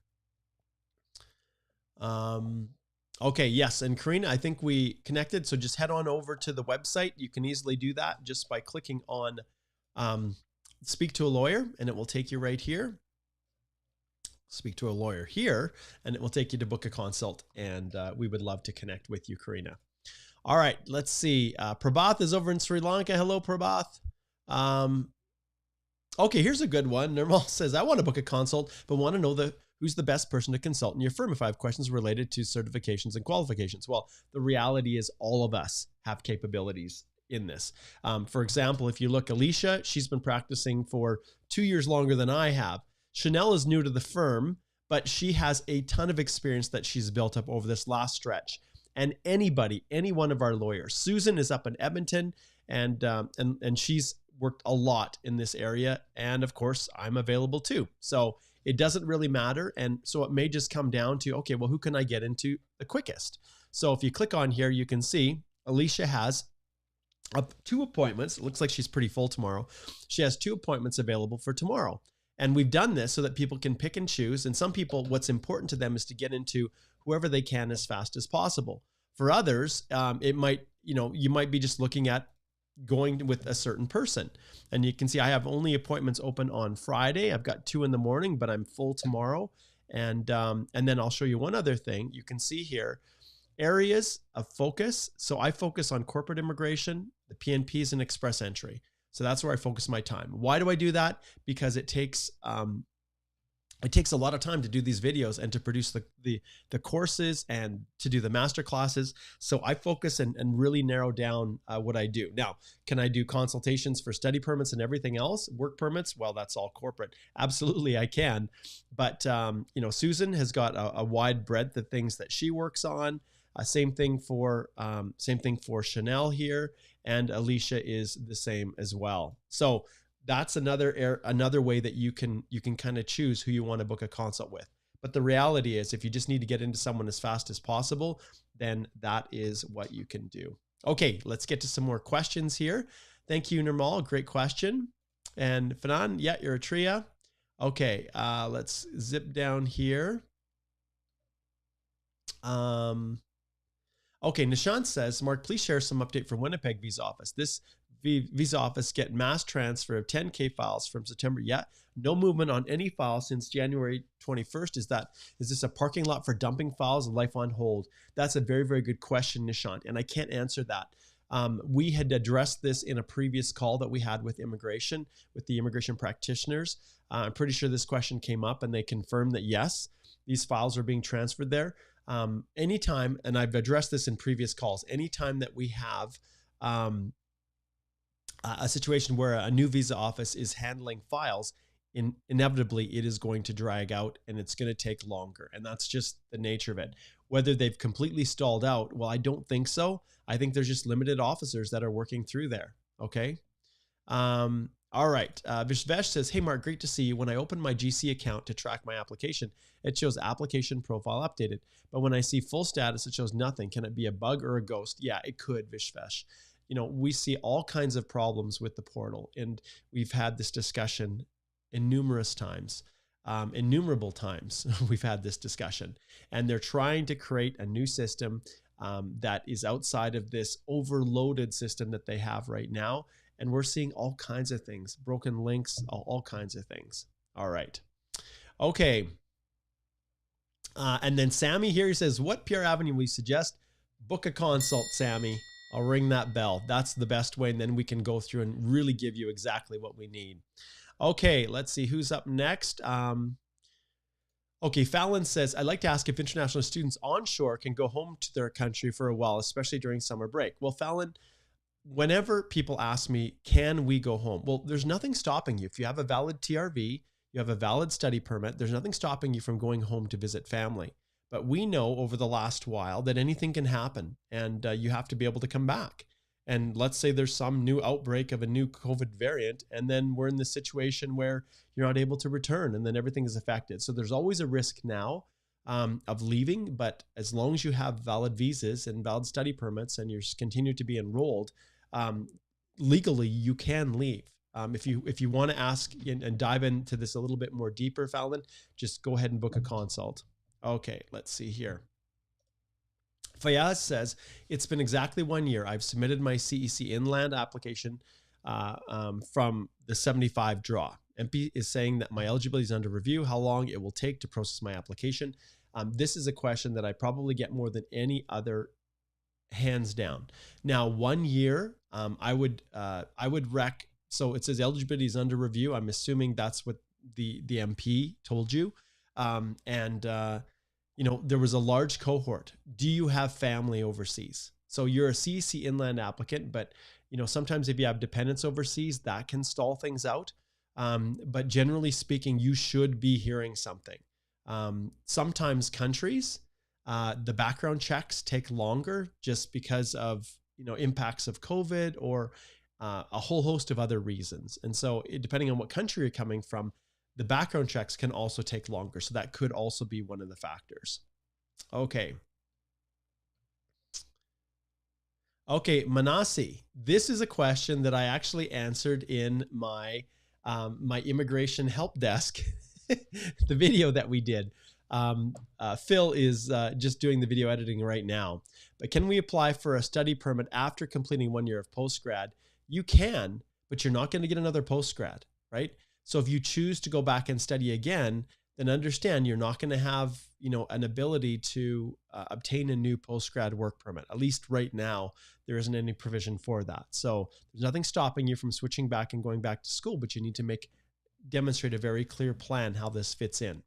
Okay, yes, and Karina, I think we connected, so just head on over to the website. You can easily do that just by clicking on Speak to a Lawyer, and it will take you right here. Speak to a Lawyer here, and it will take you to book a consult, and we would love to connect with you, Karina. All right, let's see. Prabhath is over in Sri Lanka. Hello, Prabhath. Okay, here's a good one. Nirmal says, I want to book a consult, but want to know who's the best person to consult in your firm if I have questions related to certifications and qualifications. Well, the reality is all of us have capabilities in this. For example, if you look, Alicia, she's been practicing for 2 years longer than I have. Chanel is new to the firm, but she has a ton of experience that she's built up over this last stretch. And anybody, any one of our lawyers, Susan is up in Edmonton, and she's worked a lot in this area. And of course, I'm available too. So it doesn't really matter. And so it may just come down to, okay, well, who can I get into the quickest? So if you click on here, you can see Alicia has 2 appointments. It looks like she's pretty full tomorrow. She has 2 appointments available for tomorrow. And we've done this so that people can pick and choose. And some people, what's important to them is to get into whoever they can as fast as possible. For others, it might, you might be just looking at going with a certain person. And you can see I have only appointments open on Friday. I've got 2 in the morning, but I'm full tomorrow. And then I'll show you one other thing. You can see here, areas of focus. So I focus on corporate immigration, the PNPs, and express entry. So that's where I focus my time. Why do I do that? Because it takes a lot of time to do these videos and to produce the courses and to do the master classes. So I focus and really narrow down what I do. Now, can I do consultations for study permits and everything else? Work permits? Well, that's all corporate. Absolutely, I can. But Susan has got a wide breadth of things that she works on. Same thing for Chanel here, and Alicia is the same as well. So that's another way that you can kind of choose who you want to book a consult with. But the reality is, if you just need to get into someone as fast as possible, then that is what you can do. Okay, let's get to some more questions here. Thank you, Nirmal. Great question. And Fanan, yeah, you're a tria. Okay, let's zip down here. Okay, Nishant says, Mark, please share some update from Winnipeg Visa Office. This Visa Office get mass transfer of 10K files from September. Yeah, no movement on any file since January 21st. Is this a parking lot for dumping files and life on hold? That's a very, very good question, Nishant, and I can't answer that. We had addressed this in a previous call that we had with immigration, with the immigration practitioners. I'm pretty sure this question came up and they confirmed that yes, these files are being transferred there. Anytime, and I've addressed this in previous calls, anytime that we have a situation where a new visa office is handling files, inevitably it is going to drag out and it's going to take longer. And that's just the nature of it. Whether they've completely stalled out, well, I don't think so. I think there's just limited officers that are working through there. Okay. All right. Vishvesh says, hey, Mark, great to see you. When I open my GC account to track my application, it shows application profile updated. But when I see full status, it shows nothing. Can it be a bug or a ghost? Yeah, it could, Vishvesh. We see all kinds of problems with the portal, and we've had this discussion innumerable times. We've had this discussion, and they're trying to create a new system that is outside of this overloaded system that they have right now. And we're seeing all kinds of things, broken links, all kinds of things. All right. Okay. And then Sammy here, he says, what PR avenue we suggest? Book a consult, Sammy. I'll ring that bell. That's the best way. And then we can go through and really give you exactly what we need. Okay, let's see who's up next. Okay, Fallon says, I'd like to ask if international students onshore can go home to their country for a while, especially during summer break. Well, Fallon, whenever people ask me, can we go home? Well, there's nothing stopping you. If you have a valid TRV, you have a valid study permit, there's nothing stopping you from going home to visit family. But we know over the last while that anything can happen, and you have to be able to come back. And let's say there's some new outbreak of a new COVID variant, and then we're in the situation where you're not able to return, and then everything is affected. So there's always a risk now of leaving, but as long as you have valid visas and valid study permits and you're continue to be enrolled, legally you can leave. If you want to ask and dive into this a little bit more deeper, Fallon, just go ahead and book a consult. Okay, let's see here. Fayaz says, it's been exactly 1 year. I've submitted my CEC inland application from the 75 draw. MP is saying that my eligibility is under review, how long it will take to process my application. This is a question that I probably get more than any other, hands down. Now, 1 year, I would rec. So it says eligibility is under review. I'm assuming that's what the MP told you. You know, there was a large cohort. Do you have family overseas? So you're a CEC inland applicant, but you know, sometimes if you have dependents overseas, that can stall things out. But generally speaking, you should be hearing something. Sometimes countries, the background checks take longer just because of, you know, impacts of COVID or a whole host of other reasons. And so depending on what country you're coming from, the background checks can also take longer. So that could also be one of the factors. Okay. Okay, Manasi, this is a question that I actually answered in my my immigration help desk, the video that we did. Phil is just doing the video editing right now. But can we apply for a study permit after completing 1 year of postgrad? You can, but you're not going to get another postgrad, right? So if you choose to go back and study again, then understand you're not going to have, you know, an ability to obtain a new postgrad work permit. At least right now, there isn't any provision for that. So there's nothing stopping you from switching back and going back to school, but you need to demonstrate a very clear plan how this fits in.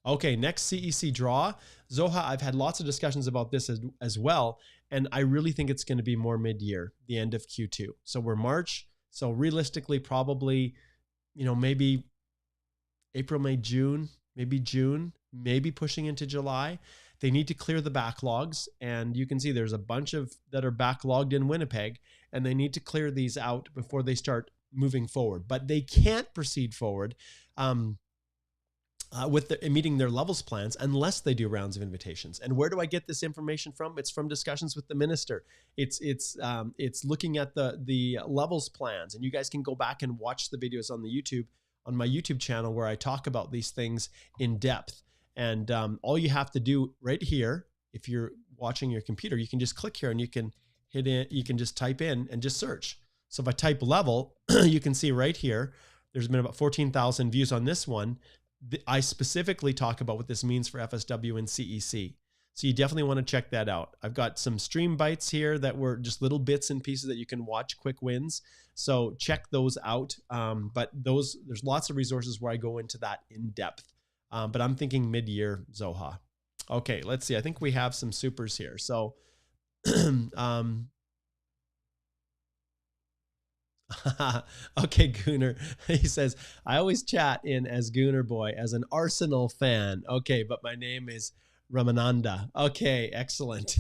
Okay, next CEC draw. Zoha, I've had lots of discussions about this as well, and I really think it's going to be more mid-year, the end of Q2. So we're March. So realistically, probably, you know, maybe April, May, June, maybe pushing into July. They need to clear the backlogs. And you can see there's a bunch of that are backlogged in Winnipeg, and they need to clear these out before they start moving forward. But they can't proceed forward with meeting their levels plans unless they do rounds of invitations. And where do I get this information from? It's from discussions with the minister. It's looking at the levels plans, and you guys can go back and watch the videos on my YouTube channel where I talk about these things in depth. And all you have to do right here, if you're watching your computer, you can just click here and you can hit it. You can just type in and just search. So if I type level, you can see right here, there's been about 14,000 views on this one. I specifically talk about what this means for FSW and CEC. So you definitely want to check that out. I've got some stream bites here that were just little bits and pieces that you can watch, quick wins. So check those out. But there's lots of resources where I go into that in depth. But I'm thinking mid-year, Zoha. Okay, let's see. I think we have some supers here. So okay, Gooner. He says, I always chat in as Gooner Boy, as an Arsenal fan. Okay, but my name is Ramananda. Okay, excellent.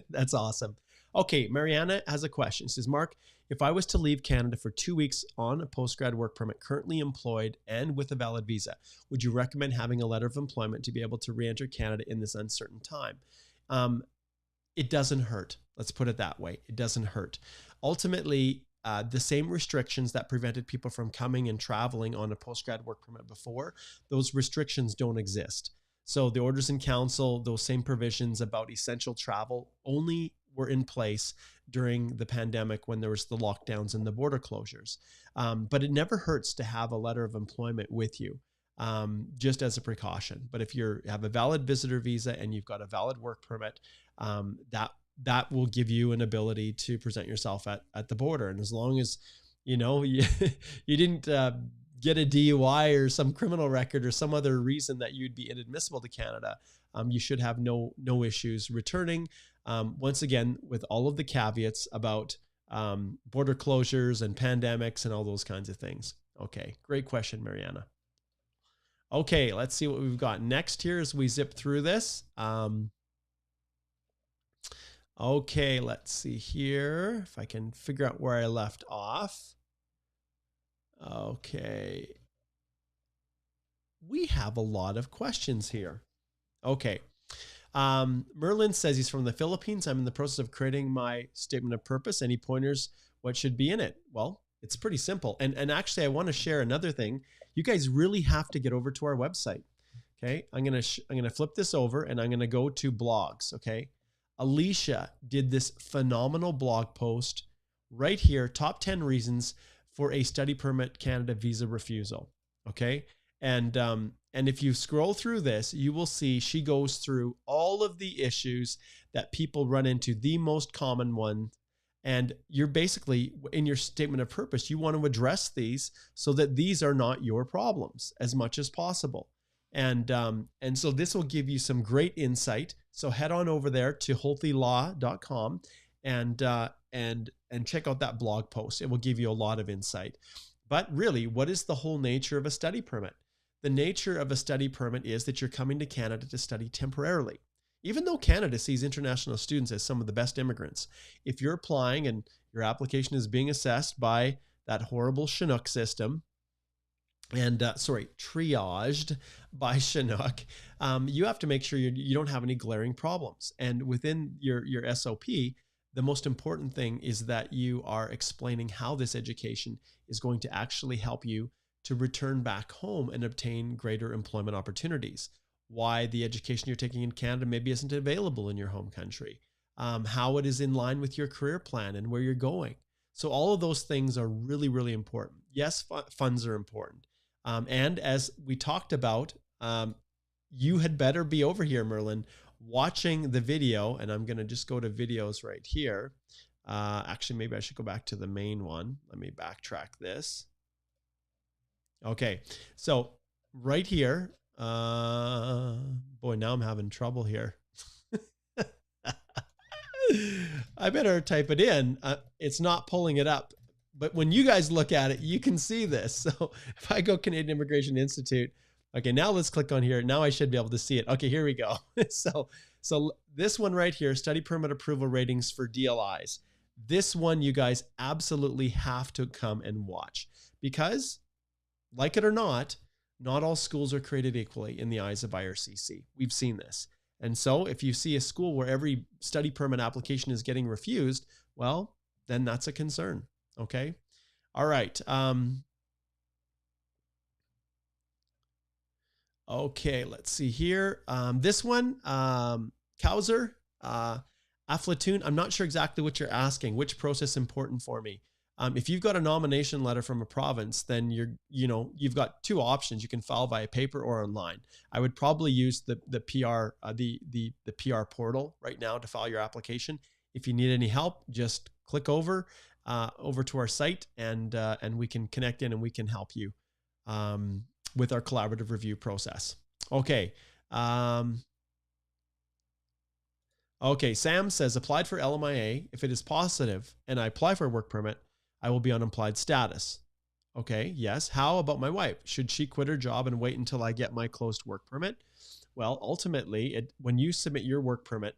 That's awesome. Okay, Mariana has a question. She says, Mark, if I was to leave Canada for 2 weeks on a postgrad work permit, currently employed and with a valid visa, would you recommend having a letter of employment to be able to re-enter Canada in this uncertain time? It doesn't hurt. Let's put it that way. It doesn't hurt. Ultimately, the same restrictions that prevented people from coming and traveling on a postgrad work permit before, those restrictions don't exist. So the orders in council, those same provisions about essential travel only were in place during the pandemic when there was the lockdowns and the border closures. But it never hurts to have a letter of employment with you, just as a precaution. But if you have a valid visitor visa and you've got a valid work permit, that will give you an ability to present yourself at the border. And as long as, you know, you didn't get a DUI or some criminal record or some other reason that you'd be inadmissible to Canada, you should have no issues returning. Once again, with all of the caveats about border closures and pandemics and all those kinds of things. Okay, great question, Mariana. Okay, let's see what we've got next here as we zip through this. Okay, let's see here if I can figure out where I left off. Okay. We have a lot of questions here. Okay. Merlin says he's from the Philippines. I'm in the process of creating my statement of purpose. Any pointers? What should be in it? Well, it's pretty simple. And actually, I want to share another thing. You guys really have to get over to our website. Okay, I'm gonna flip this over and I'm gonna go to blogs. Okay, Alicia did this phenomenal blog post right here. Top 10 reasons for a study permit Canada visa refusal. Okay, and if you scroll through this, you will see she goes through all of the issues that people run into, the most common one. And you're basically in your statement of purpose, you want to address these so that these are not your problems as much as possible. And so this will give you some great insight. So head on over there to holthylaw.com and check out that blog post. It will give you a lot of insight. But really, what is the whole nature of a study permit? The nature of a study permit is that you're coming to Canada to study temporarily. Even though Canada sees international students as some of the best immigrants, if you're applying and your application is being assessed by that horrible Chinook system, and triaged by Chinook, you have to make sure you don't have any glaring problems. And within your SOP, the most important thing is that you are explaining how this education is going to actually help you to return back home and obtain greater employment opportunities. Why the education you're taking in Canada maybe isn't available in your home country. How it is in line with your career plan and where you're going. So all of those things are really, really important. Yes, funds are important. And as we talked about, you had better be over here, Merlin, watching the video. And I'm going to just go to videos right here. Actually, maybe I should go back to the main one. Let me backtrack this. Okay, so right here, boy, now I'm having trouble here. I better type it in. It's not pulling it up. But when you guys look at it, you can see this. So if I go Canadian Immigration Institute, okay, now let's click on here. Now I should be able to see it. Okay, here we go. So this one right here, study permit approval ratings for DLIs. This one you guys absolutely have to come and watch because, like it or not all schools are created equally in the eyes of IRCC. We've seen this. And so if you see a school where every study permit application is getting refused, well, then that's a concern. Okay. All right. Okay. Let's see here. This one, Kauser, Aflatoon. I'm not sure exactly what you're asking. Which process important for me? If you've got a nomination letter from a province, then you've got two options. You can file via paper or online. I would probably use the PR, the PR portal right now to file your application. If you need any help, just click over to our site and we can connect in and we can help you with our collaborative review process. Okay. Okay. Sam says applied for LMIA. If it is positive and I apply for a work permit, I will be on implied status. Okay. Yes. How about my wife? Should she quit her job and wait until I get my closed work permit? Well, ultimately, when you submit your work permit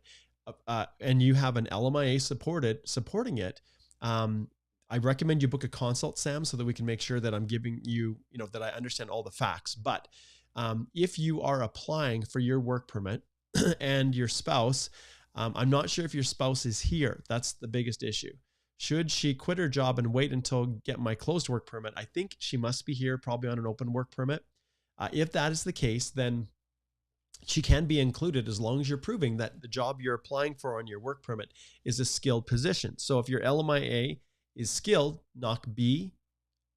and you have an LMIA supporting it, I recommend you book a consult, Sam, so that we can make sure that I'm giving you, that I understand all the facts. But if you are applying for your work permit and your spouse, I'm not sure if your spouse is here. That's the biggest issue. Should she quit her job and wait until get my closed work permit? I think she must be here, probably on an open work permit. If that is the case, then she can be included as long as you're proving that the job you're applying for on your work permit is a skilled position. So if your LMIA is skilled, knock B,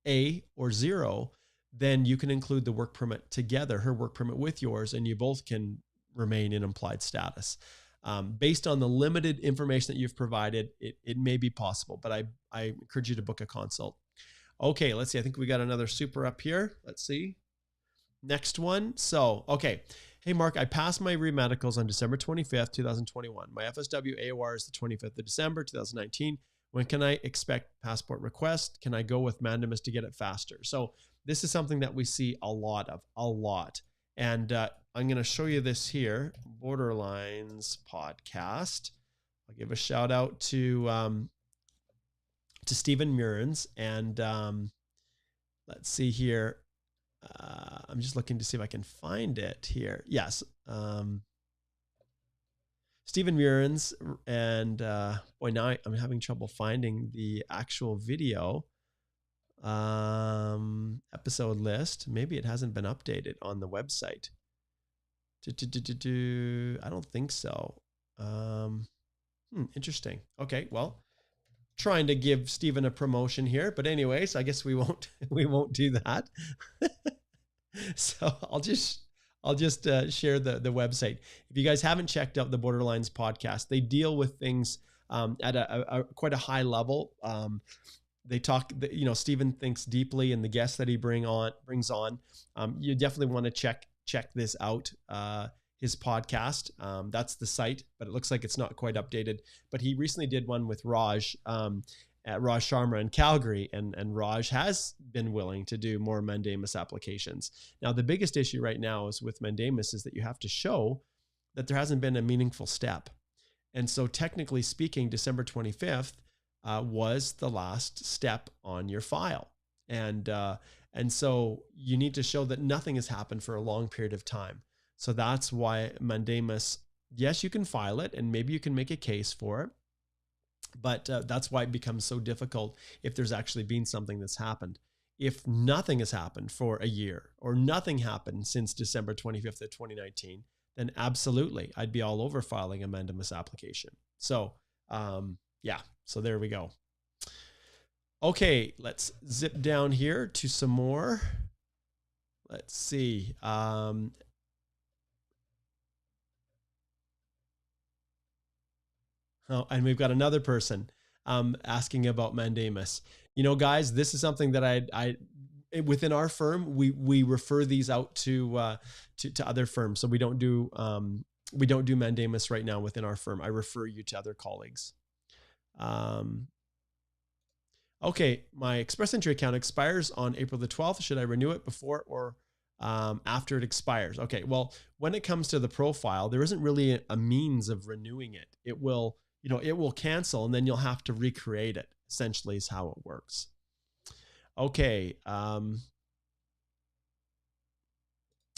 A, or 0, then you can include the work permit together, her work permit with yours, and you both can remain in implied status. Based on the limited information that you've provided, it may be possible, but I encourage you to book a consult. Okay, let's see. I think we got another super up here. Let's see. Next one. So, okay. Hey, Mark, I passed my re-medicals on December 25th, 2021. My FSW AOR is the 25th of December, 2019. When can I expect passport request? Can I go with mandamus to get it faster? So this is something that we see a lot of. And I'm going to show you this here, Borderlines podcast. I'll give a shout out to Stephen Murins. And let's see here. I'm just looking to see if I can find it here. Yes. Stephen Murins. And boy, now I'm having trouble finding the actual video episode list. Maybe it hasn't been updated on the website. I don't think so. Interesting. Okay, well, trying to give Stephen a promotion here, but anyways, I guess we won't do that. So I'll just share the website. If you guys haven't checked out the Borderlines podcast, they deal with things at a quite a high level. They talk, Stephen thinks deeply, and the guests that he brings on. You definitely want to check this out. His podcast. That's the site, but it looks like it's not quite updated. But he recently did one with Raj at Raj Sharma in Calgary, and Raj has been willing to do more mandamus applications. Now, the biggest issue right now is with mandamus is that you have to show that there hasn't been a meaningful step. And so technically speaking, December 25th was the last step on your file. And so you need to show that nothing has happened for a long period of time. So that's why mandamus, yes, you can file it and maybe you can make a case for it, but that's why it becomes so difficult if there's actually been something that's happened. If nothing has happened for a year or nothing happened since December 25th of 2019, then absolutely, I'd be all over filing a mandamus application. So yeah, so there we go. Okay, let's zip down here to some more. Let's see. Oh, and we've got another person asking about mandamus. Guys, this is something that I within our firm, we refer these out to other firms. So we don't do mandamus right now within our firm. I refer you to other colleagues. Okay, my Express Entry account expires on April the 12th. Should I renew it before or after it expires? Okay, well, when it comes to the profile, there isn't really a means of renewing it. It will cancel and then you'll have to recreate it, essentially is how it works. Okay.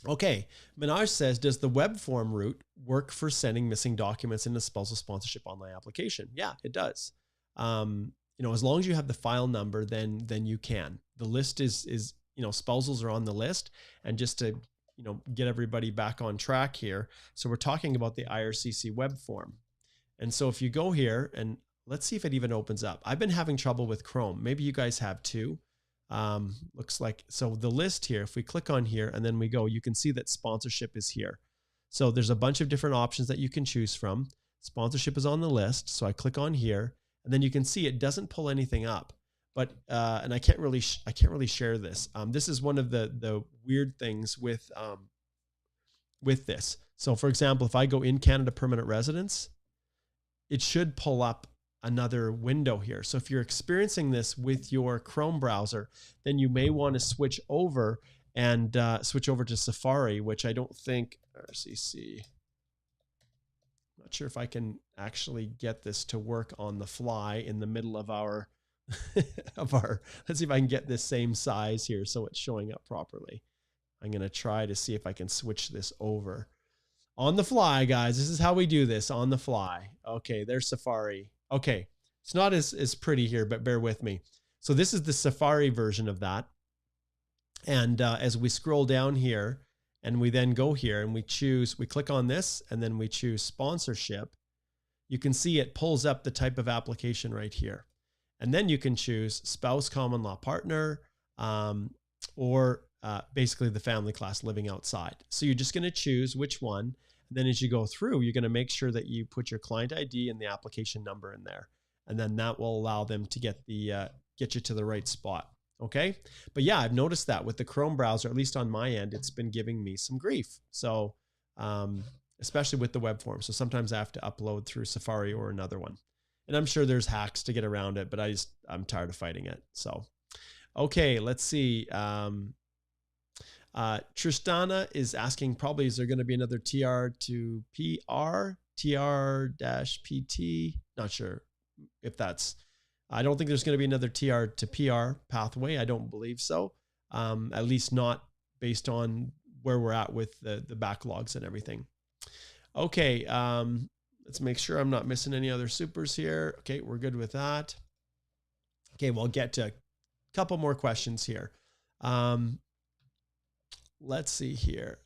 Okay. Minaj says, does the web form route work for sending missing documents in a spousal sponsorship online application? Yeah, it does. As long as you have the file number, then you can. The list is spousals are on the list. And just to, get everybody back on track here. So we're talking about the IRCC web form. And so if you go here and let's see if it even opens up. I've been having trouble with Chrome. Maybe you guys have too. Looks like, so the list here, if we click on here and then we go, you can see that sponsorship is here. So there's a bunch of different options that you can choose from. Sponsorship is on the list. So I click on here and then you can see it doesn't pull anything up, but, and I can't really share this. This is one of the weird things with this. So for example, if I go in Canada permanent residence, it should pull up another window here. So if you're experiencing this with your Chrome browser, then you may want to switch over and switch over to Safari, which I don't think RCC. I'm not sure if I can actually get this to work on the fly in the middle of our let's see if I can get this same size here so it's showing up properly. I'm going to try to see if I can switch this over. On the fly, guys. This is how we do this, on the fly. Okay, there's Safari. Okay, it's not as pretty here, but bear with me. So this is the Safari version of that. And as we scroll down here, and we then go here and we click on this, and then we choose sponsorship, you can see it pulls up the type of application right here. And then you can choose spouse, common law partner, or basically the family class living outside. So you're just going to choose which one. And then as you go through, you're going to make sure that you put your client ID and the application number in there. And then that will allow them to get you to the right spot. Okay. But yeah, I've noticed that with the Chrome browser, at least on my end, it's been giving me some grief. So, especially with the web form. So sometimes I have to upload through Safari or another one. And I'm sure there's hacks to get around it, but I'm tired of fighting it. So, okay, let's see. Tristana is asking, probably, is there going to be another TR to PR TR-PT. Not sure if that's, I don't think there's going to be another TR to PR pathway. I don't believe so. At least not based on where we're at with the backlogs and everything. Okay. Let's make sure I'm not missing any other supers here. Okay. We're good with that. Okay. We'll get to a couple more questions here. Let's see here.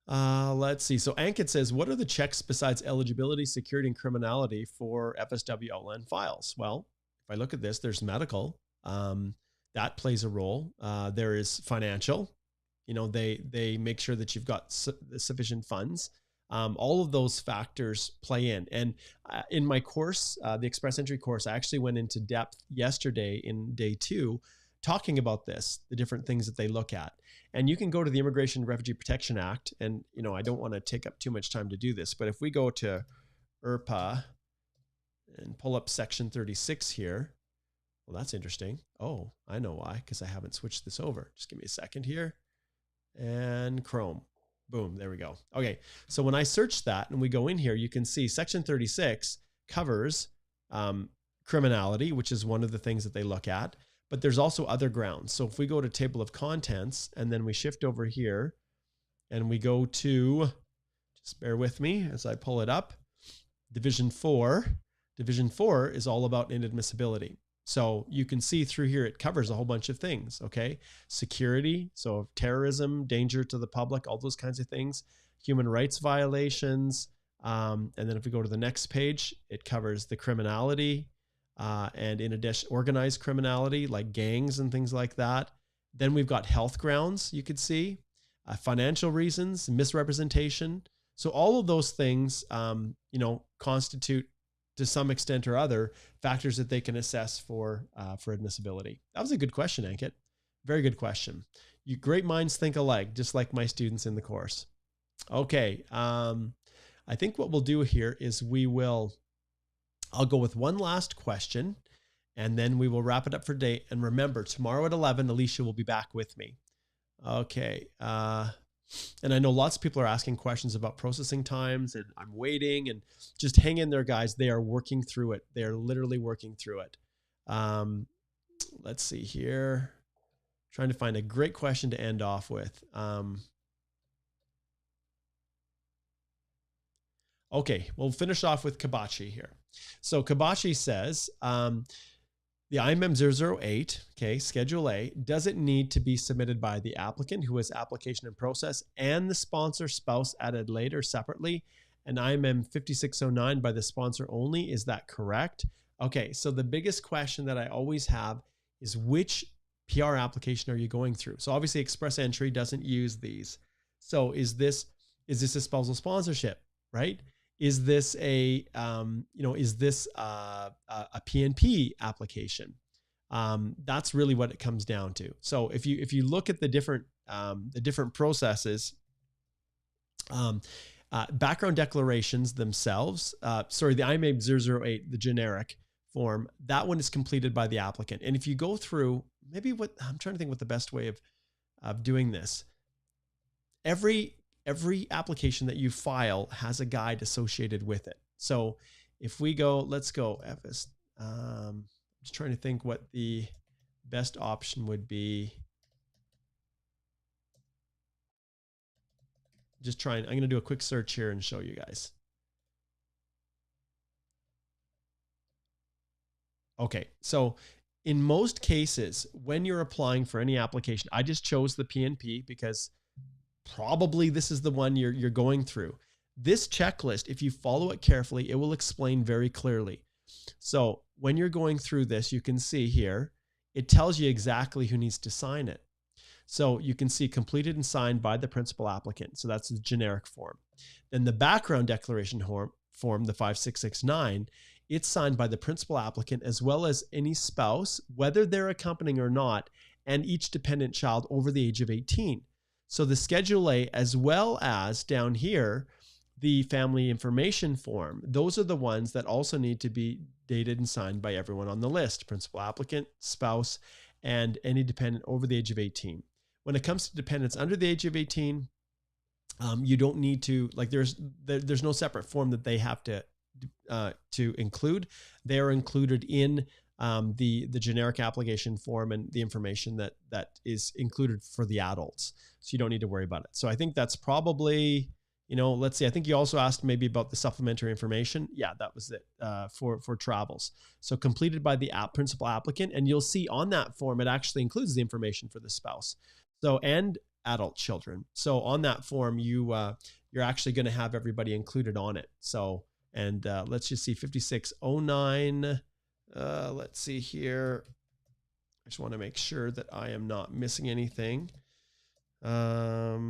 Let's see. So Ankit says, what are the checks besides eligibility, security, and criminality for FSW outline files? Well, if I look at this, there's medical. That plays a role. There is financial. You know, they make sure that you've got sufficient funds. All of those factors play in. And in my course, the Express Entry course, I actually went into depth yesterday in day 2, talking about this, the different things that they look at. And you can go to the Immigration and Refugee Protection Act. And, you know, I don't want to take up too much time to do this, but if we go to IRPA and pull up section 36 here, well, that's interesting. Oh, I know why, because I haven't switched this over. Just give me a second here. And Chrome. Boom, there we go. Okay, so when I search that and we go in here, you can see section 36 covers criminality, which is one of the things that they look at, but there's also other grounds. So if we go to table of contents and then we shift over here and we go to, just bear with me as I pull it up, Division 4. Division 4 is all about inadmissibility. So you can see through here, it covers a whole bunch of things, okay? Security, so terrorism, danger to the public, all those kinds of things, human rights violations. And then if we go to the next page, it covers the criminality and in addition, organized criminality like gangs and things like that. Then we've got health grounds, you could see, financial reasons, misrepresentation. So all of those things, you know, constitute to some extent or other factors that they can assess for admissibility. That was a good question, Ankit. Very good question. You great minds think alike, just like my students in the course. Okay. I think what we'll do here is I'll go with one last question and then we will wrap it up for today. And remember, tomorrow at 11, Alicia will be back with me. Okay. And I know lots of people are asking questions about processing times and I'm waiting, and just hang in there, guys. They are working through it. They are literally working through it. Let's see here. Trying to find a great question to end off with. Okay, we'll finish off with Kabachi here. So Kabachi says, the IMM 008, okay, Schedule A, does it need to be submitted by the applicant who has application in process and the sponsor spouse added later separately, and IMM 5609 by the sponsor only? Is that correct? Okay, so the biggest question that I always have is which PR application are you going through? So obviously Express Entry doesn't use these. So is this a spousal sponsorship, right? Is this a PNP application? That's really what it comes down to. So if you look at the different processes, background declarations themselves, the IMAB 008, the generic form, that one is completed by the applicant. And if you go through, I'm trying to think what the best way of doing this. Every application that you file has a guide associated with it. So if we go, let's go FS. I'm just trying to think what the best option would be. I'm going to do a quick search here and show you guys. Okay, so in most cases, when you're applying for any application, I just chose the PNP because probably this is the one you're going through. This checklist, if you follow it carefully, it will explain very clearly. So when you're going through this, you can see here, it tells you exactly who needs to sign it. So you can see completed and signed by the principal applicant. So that's the generic form. Then the background declaration form, the 5669, it's signed by the principal applicant as well as any spouse, whether they're accompanying or not, and each dependent child over the age of 18. So the Schedule A, as well as down here, the family information form, those are the ones that also need to be dated and signed by everyone on the list: principal applicant, spouse, and any dependent over the age of 18. When it comes to dependents under the age of 18, You don't need to, like, there's no separate form that they have to include. They are included in the generic application form and the information that is included for the adults. So you don't need to worry about it. So I think that's probably, let's see. I think you also asked maybe about the supplementary information. Yeah, that was it for travels. So completed by the principal applicant, and you'll see on that form it actually includes the information for the spouse. So and adult children. So on that form, you're actually going to have everybody included on it. So and let's just see 5609. Let's see here. I just want to make sure that I am not missing anything. Canada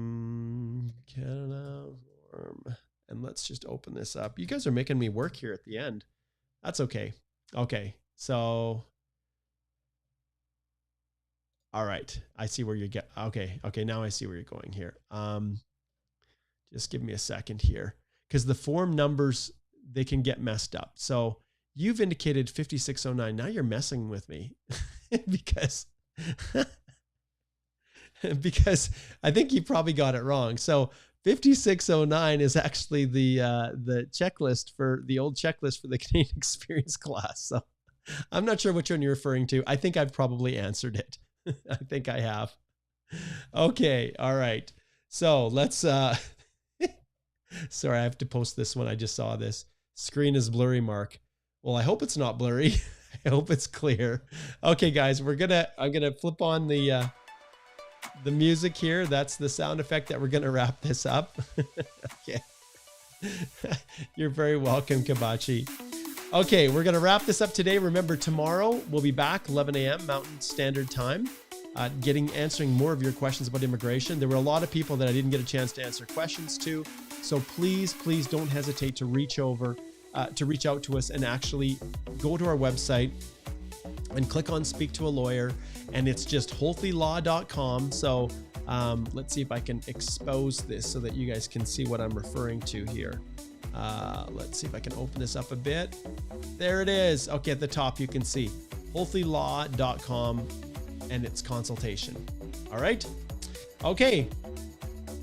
form. And let's just open this up. You guys are making me work here at the end. That's okay. Okay. So, all right. I see where you get. Okay. Okay. Now I see where you're going here. Just give me a second here, because the form numbers, they can get messed up. So you've indicated 5609. Now you're messing with me because I think you probably got it wrong. So 5609 is actually the checklist for the old checklist for the Canadian Experience class. So I'm not sure which one you're referring to. I think I've probably answered it. I think I have. Okay. All right. So let's, sorry, I have to post this one. I just saw this. Screen is blurry, Mark. Well, I hope it's not blurry. I hope it's clear. Okay, guys, I'm gonna flip on the music here. That's the sound effect that we're gonna wrap this up. Okay. You're very welcome, Kabachi. Okay, we're gonna wrap this up today. Remember, tomorrow we'll be back 11 a.m. Mountain Standard Time, answering more of your questions about immigration. There were a lot of people that I didn't get a chance to answer questions to, so please don't hesitate to reach out to us and actually go to our website and click on Speak to a Lawyer, and it's just holthylaw.com. So let's see if I can expose this so that you guys can see what I'm referring to here. Let's see if I can open this up a bit. There it is. Okay, at the top you can see holthylaw.com and it's consultation. All right. Okay.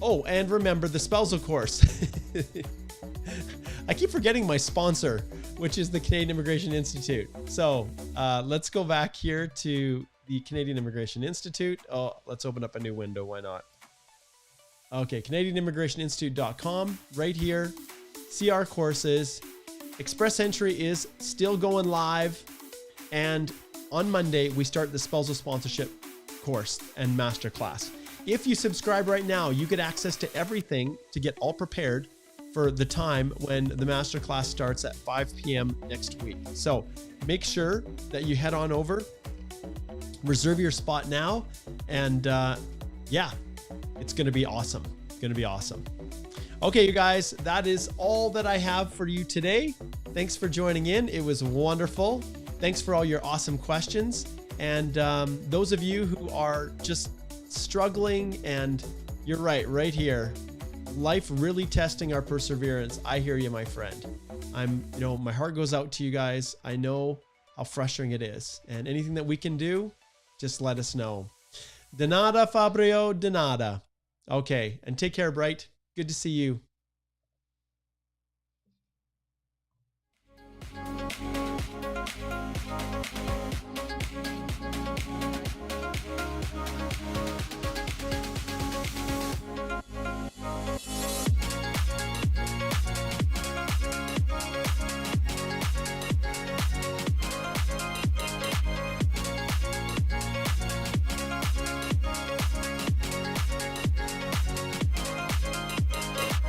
Oh, and remember the Spousal course. I keep forgetting my sponsor, which is the Canadian Immigration Institute. So let's go back here to the Canadian Immigration Institute. Oh, let's open up a new window. Why not? Okay, CanadianImmigrationInstitute.com right here. See our courses. Express Entry is still going live. And on Monday, we start the Spousal Sponsorship course and masterclass. If you subscribe right now, you get access to everything to get all prepared for the time when the masterclass starts at 5 p.m. next week. So make sure that you head on over, reserve your spot now, and yeah, it's going to be awesome. It's going to be awesome. Okay, you guys, that is all that I have for you today. Thanks for joining in. It was wonderful. Thanks for all your awesome questions. And those of you who are just struggling, and you're right here, life really testing our perseverance. I hear you, my friend. My heart goes out to you guys. I know how frustrating it is. And anything that we can do, just let us know. De nada, Fabio, de nada. Okay, and take care, Bright. Good to see you.